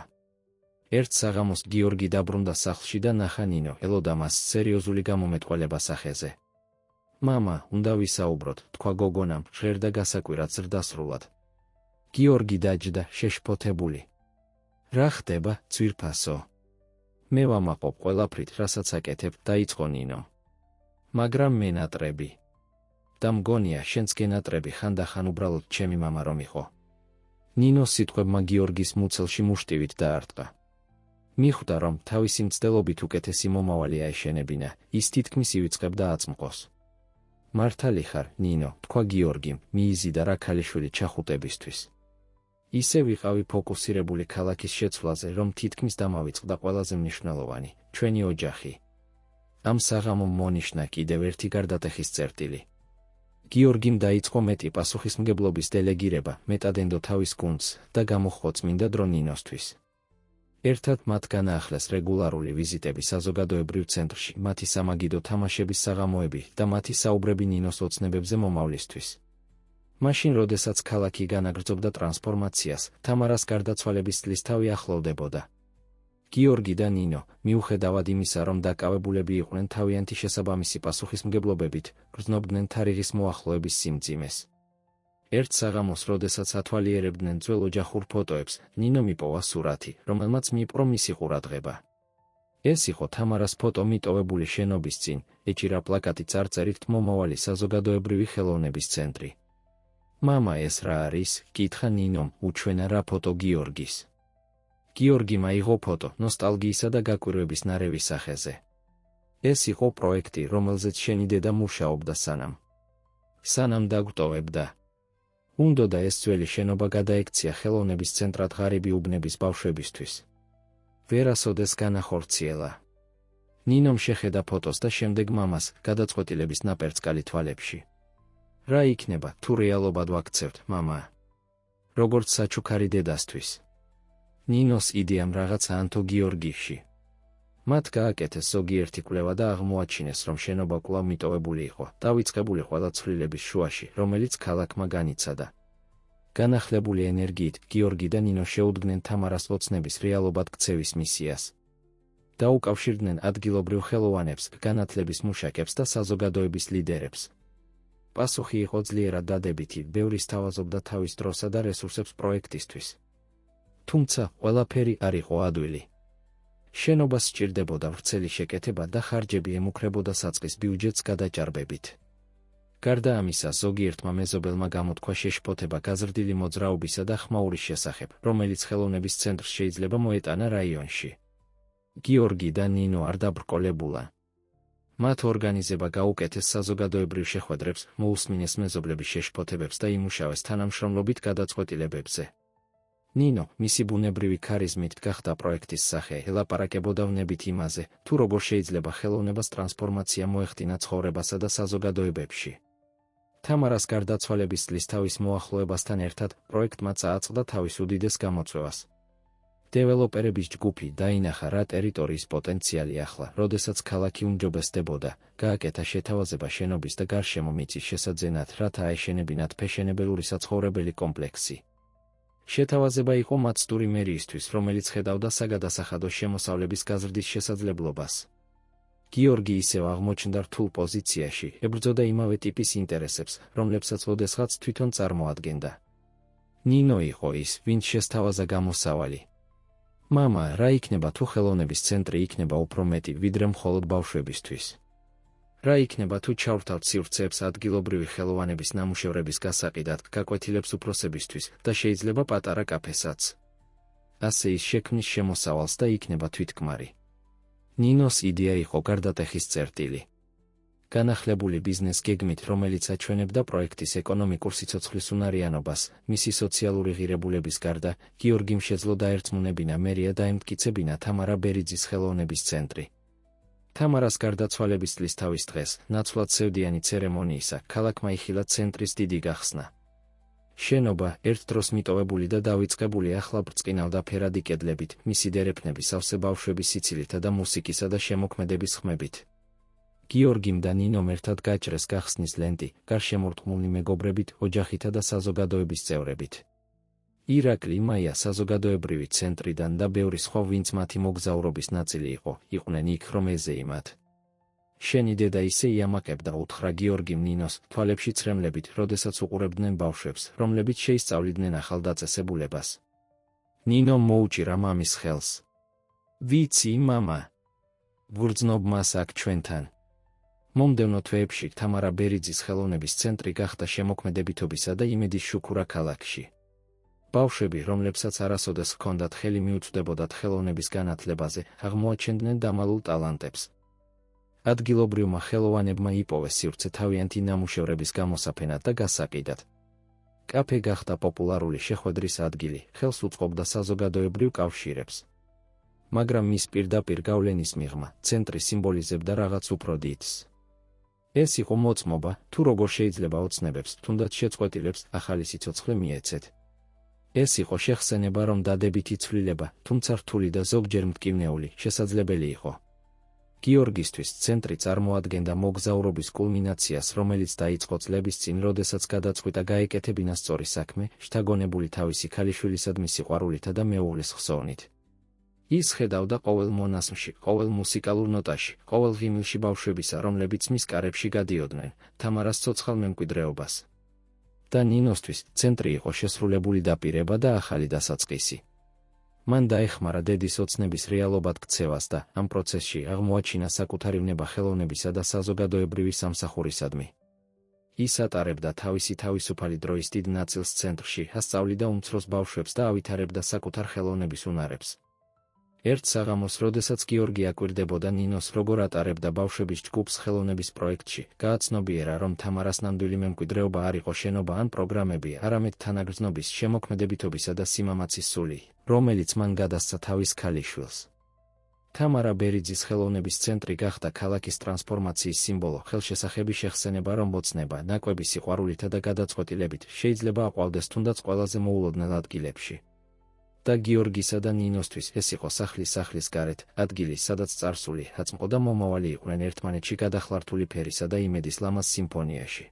A: ერთ საღამოს გიორგი დაბრუნდა სახლში და ნახა ნინო ელოდა მას სერიოზული გამომეტყველება სახეზე. მამა, უნდა ვისაუბროთ, თქვა გოგონამ, ჟღერდა გასაკვირად ზრდასრულად. გიორგი დაჯდა, შეშფოთებული. რა ხდება, ძვირფასო? მე ვამაყობ ყველაფრით, რასაც აკეთებ, დაიწყო ნინო. მაგრამ მე ნატრები. და მგონია, შენც გენატრები ხანდახან უბრალოდ ჩემი მამა რომ იყო. ნინო სიტყვებმა გიორგის მუცელში მუშტივით დაარტყა. მიხვდა, რომ თავისი მცდელობით უკეთესი მომავალი აეშენებინა, ის თითქმის ივიწყებდა აწმყოს. მართალი ხარ, ნინო, თქვა გიორგიმ, მიიზიდა რა ქალიშვილი ჩახუტებისთვის. ისე ვიყავი ფოკუსირებული ქალაქის შეცვლაზე, რომ თითქმის დამავიწყდა ყველაზე მნიშვნელოვანი, ჩვენი ოჯახი. ამ საღამომ მონიშნა კიდევ ერთი გარდატეხის წერტილი. გიორგიმ დაიწყო მეტი პასუხისმგებლობის დელეგირება, მეტადენდო თავის გუნდს და გამოჰყო წმინდა დრო ნინოსთვის. ერთად მათ განაახლეს რეგულარული ვიზიტები საზოგადოებრივ ცენტრში, მათი სამაგიდო თამაშების საღამოები და მათი საუბრები ნინოს ოცნებებზე მომავლისთვის. მაშინ, როდესაც ქალაქი განაგრძობდა ტრანსფორმაციას, თამარას გარდაცვალების წლისთავი ახლოვდებოდა. გიორგი და ნინო, მიუხედავად იმისა, რომ დაკავებულები იყვნენ თავიანთი შესაბამისი პასუხისმგებლობებით, გრძნობდნენ თარიღის მოახლოების სიმძიმეს. ერთ საღამოს, როდესაც ათვალიერებდნენ ძველ ოჯახურ ფოტოებს, ნინო მიპოვა სურათი, რომელმაც მიიპყრო მისი ყურადღება. ეს იყო თამარას ფოტო მიტოვებული შენობის წინ, ეჭირა პლაკატი წარწერით მომავალი საზოგადოებრივი ხელოვნების ცენტრი. მამა, ეს რა არის? კითხა ნინომ, უჩვენა რა ფოტო გიორგის. გიორგიმ აიღო ფოტო ნოსტალგიისა და გაკვირვების ნარევის სახეზე. ეს იყო პროექტი, რომელზეც შენი დედა მუშაობდა სანამ დაგვტოვებდა. უნდოდა ეს ძველი შენობა გადაექცია ხელოვნების ცენტრად ღარიბი უბნების ბავშვებისთვის. ვერასოდეს განახორციელა. ნინომ შეხედა ფოტოს და შემდეგ მამას, გადაწყვეტილების ნაპერწკალი თვალებში. რა იქნება, თუ რეალობად ვაქცევთ, მამა? როგორც საჩუქარი დედასთვის. ნინოს იდეამ რაღაცა ანთო გიორგიში. მათ გააკეთეს ზოგიერთი კვლევა და აღმოაჩინეს, რომ შენობა კვლავ მიტოვებული იყო, დავიწყებული ყველა ცვლილების შუაში, რომელიც ქალაქმა განიცადა. განახლებული ენერგიით, გიორგი და ნინო შეუდგნენ თამარას ოცნების რეალობად ქცევის მისიას. დაუკავშირდნენ ადგილობრივ ხელოვანებს, განათლების მუშაკებს და საზოგადოების ლიდერებს. პასუხი იყო ძლიერად დადებითი, ბევრი სთავაზობდა თავის დროსა და რესურსებს პროექტისთვის. თუმცა, ყველაფერი არ იყო ადვილი. შენობას სჭირდებოდა ვრცელი შეკეთება და ხარჯები ემუქრებოდა საწყის ბიუჯეტს გადაჭარბებით. გარდა ამისა, ზოგიერთმა მეზობელმა გამოთქვა შეშფოთება გაზრდილი მოძრაობისა და ხმაურის შესახებ, რომელიც ხელოვნების ცენტრს შეიძლება მოეტანა რაიონში. გიორგი და ნინო არ დაბრკოლებულა. მათ ორგანიზება გაუკეთეს საზოგადოებრივ შეხვედრებს, მოусმინეს მეზობლების შეშფოთებებს და იმუშავეს თანამშრომლობით გადაწყვეტილებებზე. ნინო, მისი ბუნებრივი ქარიზმით გახდა პროექტის სახე, ელაპარაკებოდა ვნებით იმაზე, თუ როგორ შეიძლება ხელოვნებას ტრანსფორმაცია მოეხდინა ცხოვრებასა და საზოგადოებებში. თამარას გარდაცვალების წლის თავის მოახლოებასთან ერთად პროექტმა წააწყდა თავის უდიდეს გამოწვევას. დეველოპერების ჯგუფი დაინახა რა ტერიტორიის პოტენციალი ახლა, როდესაც ქალაქი უმჯობესდებოდა, გააკეთა შეთავაზება შენობის და გარშემო მიწის შესაძენად, რათა აეშენებინათ ფეშენებელური საცხოვრებელი კომპლექსი. შეთავაზება იყო მაცდური მერიისთვის, რომელიც ხედავდა საგადასახადო შემოსავლების გაზრდის შესაძლებლობას. გიორგი ისევ აღმოჩნდა რთულ პოზიციაში, ებრძოდა იმავე ტიპის ინტერესებს, რომლებსაც ოდესღაც თვითონ წარმოადგენდა. ნინო იყო ის, ვინც შესთავაზა გამოსავალი. მამა, რა იქნება თუ ხელოვნების ცენტრი იქნება უფრო მეტი, ვიდრე მხოლოდ ბავშვებისთვის? რა იქნება თუ ჩავრთავთ სივრცეებს ადგილობრივი ხელოვანების ნამუშევრების გასაყიდად, გაკვეთილებს უფროსებისთვის და შეიძლება პატარა კაფესაც? ასე ის შექმნის შემოსავალს და იქნება თვითკმარი. ნინოს იდეა იყო გარდატეხის წერტილი. განახლებული ბიზნეს გეგმით, რომელიც აჩვენებდა პროექტის ეკონომიკურ სიცოცხლის უნარიანობას, მისი სოციალური ღირებულების გარდა, გიორგიმ შეძლო დაერწმუნებინა მერია და ემტკიცებინა თამარა ბერიძის ხელოვნების ცენტრი. თამარას გარდაცვალების წლის თავის დღეს, ნაცვლად სევდიანი ცერემონიისა, ქალაქმა იხილა ცენტრის დიდი გახსნა. შენობა, ერთ დროს მიტოვებული და დავიწყებული ახლა ბრწყინავდა ფერადი კედლებით, მისი დერეფნები სავსე ბავშვების სიცილითა და მუსიკისა და შემოქმედების ხმებით. გიორგიმ და ნინომ ერთად გაჭრეს გახსნის ლენტი, გარშემორტყმული მეგობრებით, ოჯახითა და საზოგადოების წევრებით. ირაკლი, მაია საზოგადოებრივი ცენტრიდან და ბევრი სხვა, ვინც მათი მოგზაურობის ნაწილი იყო, იყვნენ იქ, რომ ეზეიმათ. შენი დედა ისე იამაკებდა, უთხრა გიორგიმ ნინოს, თვალებში ცრემლებით, როდესაც უყურებდნენ ბავშვებს, რომლებიც შეისწავლიდნენ ახალ დაწესებულებას. ნინომ მოუჭირა მამის ხელს. ვიცი, მამა. ვგრძნობ მას აქ ჩვენთან. მომდევნო თვეებში თამარა ბერიძის ხელოვნების ცენტრი გახდა შემოქმედებითობისა და იმედის შუქურა ქალაქში. ბავშვები, რომლებსაც არასოდეს ჰქონდათ ხელი მიუწვდებოდათ ხელოვნების განათლებაზე, აღმოაჩენდნენ დამალულ ტალანტებს. ადგილობრივმა ხელოვანებმა იპოვეს სივრცე თავიანთი ნამუშევრების გამოსაფენად და გასაყიდად. კაფე გახდა პოპულარული შეხვედრის ადგილი, ხელს უწყობდა საზოგადოებრივ კავშირებს. მაგრამ მის პირდაპირ გავლენის მიღმა, ცენტრი სიმბოლიზებდა რაღაც უფრო დიდს. ეს იყო მოწმობა, თუ როგორ შეიძლება ოცნებებს, თუნდაც შეწყვეტილებს, ახალი სიცოცხლე მიეცეთ. ეს იყო შეხსენება, რომ დადებითი ცვლილება, თუმცა რთული და ზოგჯერ მტკივნეული, შესაძლებელი იყო. გიორგისთვის ცენტრი წარმოადგენდა მოგზაურობის კულმინაციას, რომელიც დაიწყო წლების წინ, როდესაც გადაწყვიტა გაეკეთებინა სწორი საქმე, შთაგონებული თავისი ქალიშვილისადმი სიყვარულითა და მეუღლის ხსოვნით. ის ხედავდა ყოველ მონასმში, ყოველ მუსიკალურ ნოტაში, ყოველ ღიმილში ბავშვებისა, რომლებიც მის კარებში გადიოდნენ, თამარას ცოცხალ მემკვიდრეობას. და ნინოსთვის ცენტრი იყო შესრულებული დაპირება და ახალი დასაწყისი. მან დაეხმარა დედის ოცნების რეალობად ქცევას და ამ პროცესში აღმოაჩინა საკუთარი ვნება ხელოვნებისა და საზოგადოებრივი სამსახურისადმი. ის ატარებდა თავისი თავისუფალი დროის დიდ ნაწილს ცენტრში, ასწავლიდა უმცროს ბავშვებს და ავითარებდა საკუთარ ხელოვნების უნარებს. ერთ საღამოს, როდესაც გიორგი აკვირდებოდა ნინოს, როგორ ატარებდა ბავშვების ჯგუფს ხელოვნების პროექტში, გააცნობიერა, რომ თამარას ნამდვილი მემკვიდრეობა არ იყო შენობა ან პროგრამები, არამედ თანაგრძნობის, შემოქმედებითობისა და სიმამაცის სული, რომელიც მან გადასცა თავის ქალიშვილს. თამარა ბერიძის ხელოვნების ცენტრი გახდა ქალაქის ტრანსფორმაციის სიმბოლო, ხელშესახები შეხსენება, რომ ოცნება, ნაკვები სიყვარულითა და გადაწყვეტილებით შეიძლება აყვავდეს თუნდაც ყველაზე მოულოდნელ ადგილებში. და გიორგისა და ნინოსთვის ეს იყო სახლის გარეთ, ადგილი, სადაც წარსული, აწმყო და მომავალი იყვნენ ერთმანეთში გადახლართული ფერისა და იმედის ლამაზ სიმფონიაში.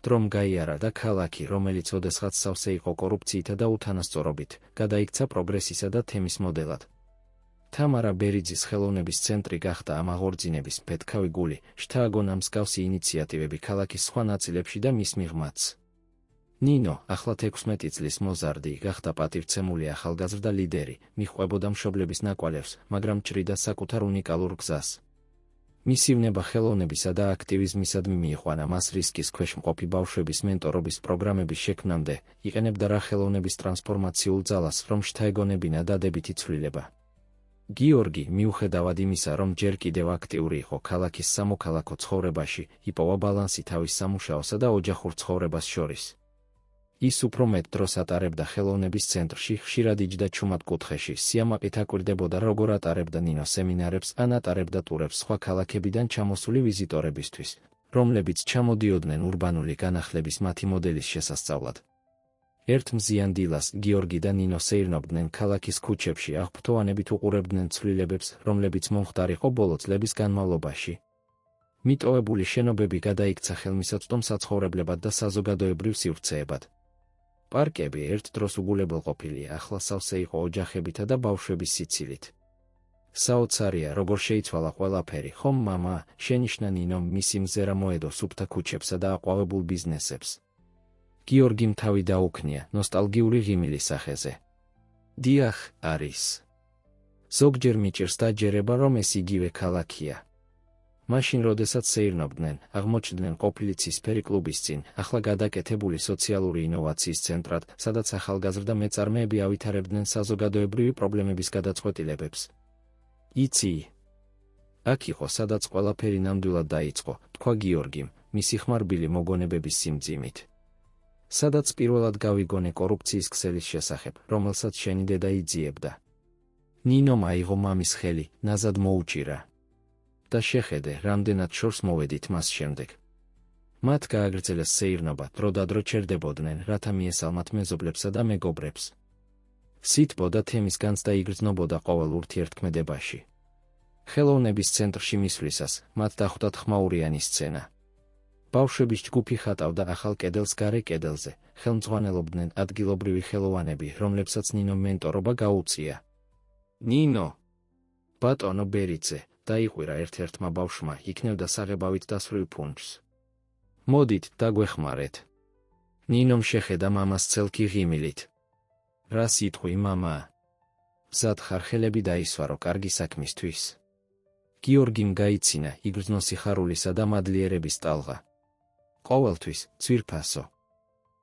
A: დრომ გაიარა და ქალაქი, რომელიც ოდესღაც სავსე იყო კორუფციითა და უთანასწორობით, გადაიქცა პროგრესისა და თემის მოდელად. თამარა ბერიძის ხელოვნების ცენტრი გახდა ამ აღორძინების მფეთქავი გული, შთააგონა მსგავსი ინიციატივები ქალაქის სხვა ნაწილებში და მის მიღმაც. ნინო, ახლა 16 წლის მოზარდი, გახდა პატივცემული ახალგაზრდა ლიდერი, მიჰყვებოდა მშობლების ნაკვალევს, მაგრამ ჭრიდა საკუთარ უნიკალურ გზას. მისი ვნება ხელოვნებისა და აქტივიზმისადმი მიიყვანა მას რისკის ქვეშ მყოფი ბავშვების მენტორობის პროგრამების შექმნამდე, იყენებდა რა ხელოვნების ტრანსფორმაციულ ძალას, რომ შთაეგონებინა დადებითი ცვლილება. გიორგი, მიუხედავად იმისა, რომ ჯერ კიდევ აქტიური იყო ქალაქის სამოქალაქო ცხოვრებაში, იპოვა ბალანსი თავის სამუშაოსა და ოჯახურ ცხოვრებას შორის. ის უფრო მეტ დროს ატარებდა ხელოვნების ცენტრში, ხშირად იჯდა ჩუმად კუთხეში, სიამაყით აკვირდებოდა როგორ ატარებდა ნინო სემინარებს ან ატარებდა ტურებს სხვა ქალაქებიდან ჩამოსული ვიზიტორებისთვის, რომლებიც ჩამოდიოდნენ ურბანული განახლების მათი მოდელის შესასწავლად. ერთ მზიან დილას გიორგი და ნინო სეირნობდნენ ქალაქის ქუჩებში, აღფრთოვანებით უყურებდნენ ცვლილებებს, რომლებიც მომხდარიყო ბოლო წლების განმავლობაში. მიტოვებული შენობები გადაიქცა ხელმისაწვდომ საცხოვრებლებად და საზოგადოებრივ სივრცეებად. პარკები ერთ დროს უგულებელყოფილია, ახლა სავსე იყო ოჯახებითა და ბავშვების სიცილით. საოცარია, როგორ შეიცვალა ყველაფერი, ხომ მამა, შენიშნა ნინომ მისი მზერა მოედო სუფთა ქუჩებსა და აყვავებულ ბიზნესებს. გიორგიმ თავი დაუქნია ნოსტალგიური ღიმილის სახეზე. დიახ, არის. ზოგჯერ მიჭირს დაჯერება, რომ ეს იგივე ქალაქია. მაშინ, როდესაც სეირნობდნენ, აღმოჩნდნენ ყოფილი ცისფერი კლუბის წინ, ახლა გადაკეთებული სოციალური ინოვაციის ცენტრად, სადაც ახალგაზრდა მეწარმეები ავითარებდნენ საზოგადოებრივი პრობლემების გადაწყვეტილებებს. იცი, აქ იყო, სადაც ყველაფერი ნამდვილად დაიწყო, თქვა გიორგიმ, მისი ხმარბილი მოგონებების სიმძიმით. სადაც პირველად გავიგონე კორუფციის ქსელის შესახებ, რომელსაც შენი დედა იძიებდა. ნინომ აიღო მამის ხელი, ნაზად მოუჭირა. და შეხედე, რამდენად შორს მოვედით მას შემდეგ. მათ გააგრძელეს სეირნობა, დროდადრო ჩერდებოდნენ, რათა მიესალმათ მეზობლებსა და მეგობრებს. სითბო და თემის განცდა იგრძნობოდა ყოველ ურთიერთქმედებაში. ხელოვნების ცენტრში მისვლისას, მათ დახვდათ ხმაურიანი სცენა. ბავშვების ჯგუფი ხატავდა ახალ კედელს გარე კედელზე, ხელმძღვანელობდნენ ადგილობრივი ხელოვანები, რომლებსაც ნინო მენტორობა გაუწია. ნინო, ბატონო ბერიძე, დაიყვირა ერთ-ერთმა ბავშვმა, იქნევდა საღებავით დასრულ ფუნჩს. მოდით, დაგვეხმარეთ. ნინომ შეხედა მამას ცელკი ღიმილით. რა სიტყვი, მამა? მზად ხარ ხელები დაისვარო კარგი საქმისთვის. გიორგიმ გაიცინა იგრძნო სიხარულისა და მადლიერების ტალღა. ყოველთვის, ძვირფასო.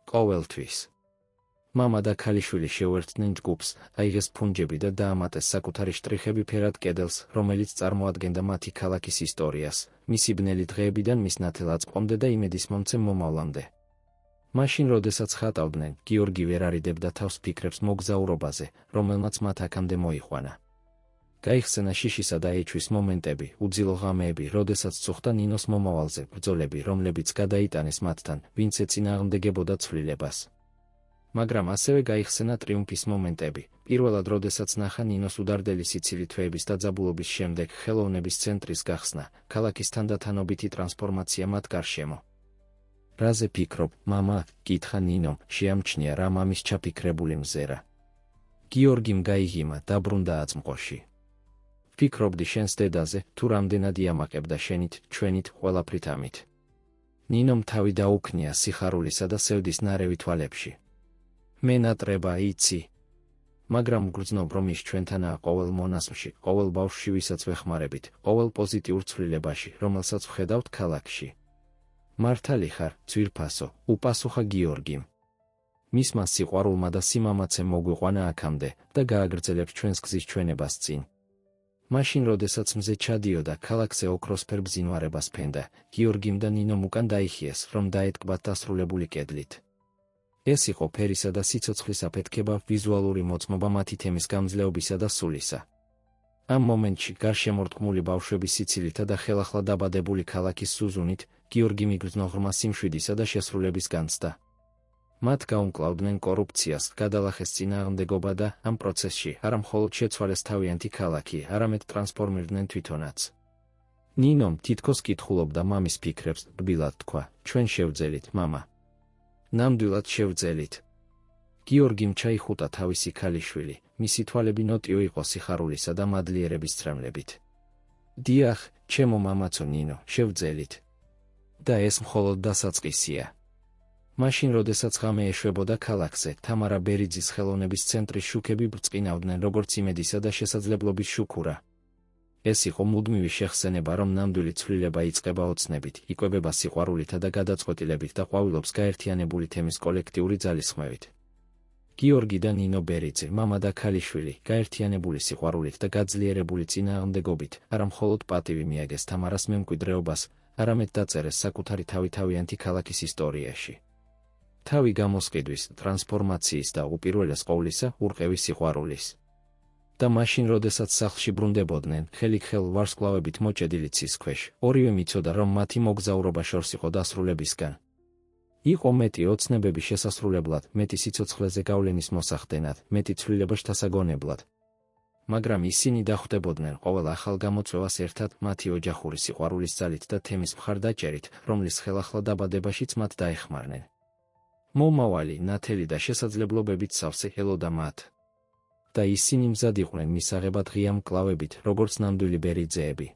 A: ყოველთვის. მამა და ქალიშვილი შეუერთდნენ ჯგუფს, აიღეს ფუნჯები და დაამატეს საკუთარი შტრიხები ფერად კედელს, რომელიც წარმოადგენდა მათი ქალაქის ისტორიას, მისი ბნელი დღეებიდან მის ნათელაწყომდე და იმედისმომცემ მომავლამდე. მაშინ, როდესაც ხატავდნენ, გიორგი ვერ არიდებდა თავს ფიქრებს მოგზაურობაზე, რომელმაც მათ აქამდე მოიყვანა. გაიხსენა შიშისა და ეჩვის მომენტები, უძილო ღამეები, როდესაც წუხდა ნინოს მომავალზე, ბრძოლები, რომლებიც გადაიტანეს მათთან, ვინც ეწინააღმდეგებოდა ცვლილებას. მაგრამ ასევე გაიხსენა ტრიუმფის მომენტები, პირველად როდესაც ნახა ნინოს უდარდელი სიცილი თვეების დაძაბულობის შემდეგ ხელოვნების ცენტრის გახსნა, ქალაქის თანდათანობითი ტრანსფორმაცია მათ გარშემო. რაზე ფიქრობ, მამა? კითხა ნინომ, შეამჩნია რა მამის ჩაფიქრებული მზერა. გიორგიმ გაიღიმა, დაბრუნდა აწმყოში. ფიქრობდი შენს დედაზე, თუ რამდენად იამაყებდა შენით, ჩვენით, ყველაფრით ამით. ნინომ თავი დაუქნია სიხარულისა და სევდის ნარევი თვალებში. მე ნატრება, იცი. მაგრამ გრძნობ, რომ ის ჩვენთანაა ყოველ მონასმში, ყოველ ბავშვში, ვისაც ვეხმარებით, ყოველ პოზიტიურ ცვლილებაში, რომელსაც ვხედავთ ქალაქში. მართალი ხარ, ძვირფასო, უპასუხა გიორგიმ. მისმა სიყვარულმა და სიმამაცემ მოგვიყვანა აქამდე და გააგრძელებს ჩვენს გზის ჩვენებას წინ. მაშინ, როდესაც მზე ჩადიოდა, ქალაქზე ოქროსფერ ბზინვარებას ფენდა, გიორგიმ და ნინომ უკან დაიხიეს, რომ დაეთკბათ დასრულებული კედლით. ეს იყო ფერისა და სიცოცხლის აფეთქება, ვიზუალური მოწმობა მათი თემის გამძლეობისა და სულისა. ამ მომენტში, გარშემორტყმული ბავშვების სიცილითა და ხელახლა დაბადებული ქალაქის სუზუნით, გიორგი მიგრძნო ღრმა სიმშვიდისა და შესრულების განცდა. მათ გაუმკლავდნენ კორუფციას, გადალახეს წინააღმდეგობა და ამ პროცესში არა მხოლოდ შეცვალეს თავიანთი ქალაქი, არამედ ტრანსფორმირდნენ თვითონაც. ნინომ თითქოს კითხულობდა მამის ფიქრებს, რბილად თქვა, ჩვენ შევძელით, მამა. ნამდვილად შევძელით. გიორგიმ ჩაიხუტა თავისი ქალიშვილი, მისი თვალები ნოტიო იყო სიხარულისა და მადლიერების ცრემლებით. დიახ, ჩემო მამაცო ნინო, შევძელით. და ეს მხოლოდ დასაწყისია. მაშინ, როდესაც ღამე ეშვებოდა ქალაქზე, თამარა ბერიძის ხელოვნების ცენტრის შუქები ბრწყინავდნენ როგორც იმედისა და შესაძლებლობის შუქურა. ეს იყო მუდმივი შეხსენება, რომ ნამდვილი ცვლილება იწყება ოცნებით, იკვებება სიყვარულითა და გადაწყვეტილებით და ყვავილობს გაერთიანებული თემის კოლექტიური ძალისხმევით. გიორგი და ნინო ბერიძე, მამა და ქალიშვილი, გაერთიანებული სიყვარულით და გაძლიერებული წინააღმდეგობით, არა მხოლოდ პატივი მიაგეს თამარას მემკვიდრეობას, არამედ დაწერეს საკუთარი თავი თავიანთი ქალაქის ისტორიაში. თავი გამოსყიდვის, ტრანსფორმაციის და უპირველეს ყოვლისა ურყევის სიყვარულის. და მაშინ, როდესაც სახლში ბრუნდებოდნენ, ხელიქ-ხელ ვარსკვლავებით მოჭედილი ცის ქვეშ, ორივე მიცოდა, რომ მათი მოგზაურობა შორს იყო დასრულებისგან. იყო მეტი ოცნებები შესასრულებლად, მეტი სიცოცხლეზე გავლენის მოსახდენად, მეტი ცვლილება შთასაგონებლად. მაგრამ ისინი დახვდებოდნენ ყოველ ახალ გამოწვევას ერთად მათი ოჯახური სიყვარულის ძალით და თემის მხარდაჭერით, რომლის ხელახლა დაბადებაშიც მათ დაეხმარნენ. მომავალი, ნათელი და შესაძლებლობებით სავსე ელოდა მათ. და ისინი მზად იყვნენ მისაღებად ღია მკლავებით, როგორც ნამდვილი ბერიძეები.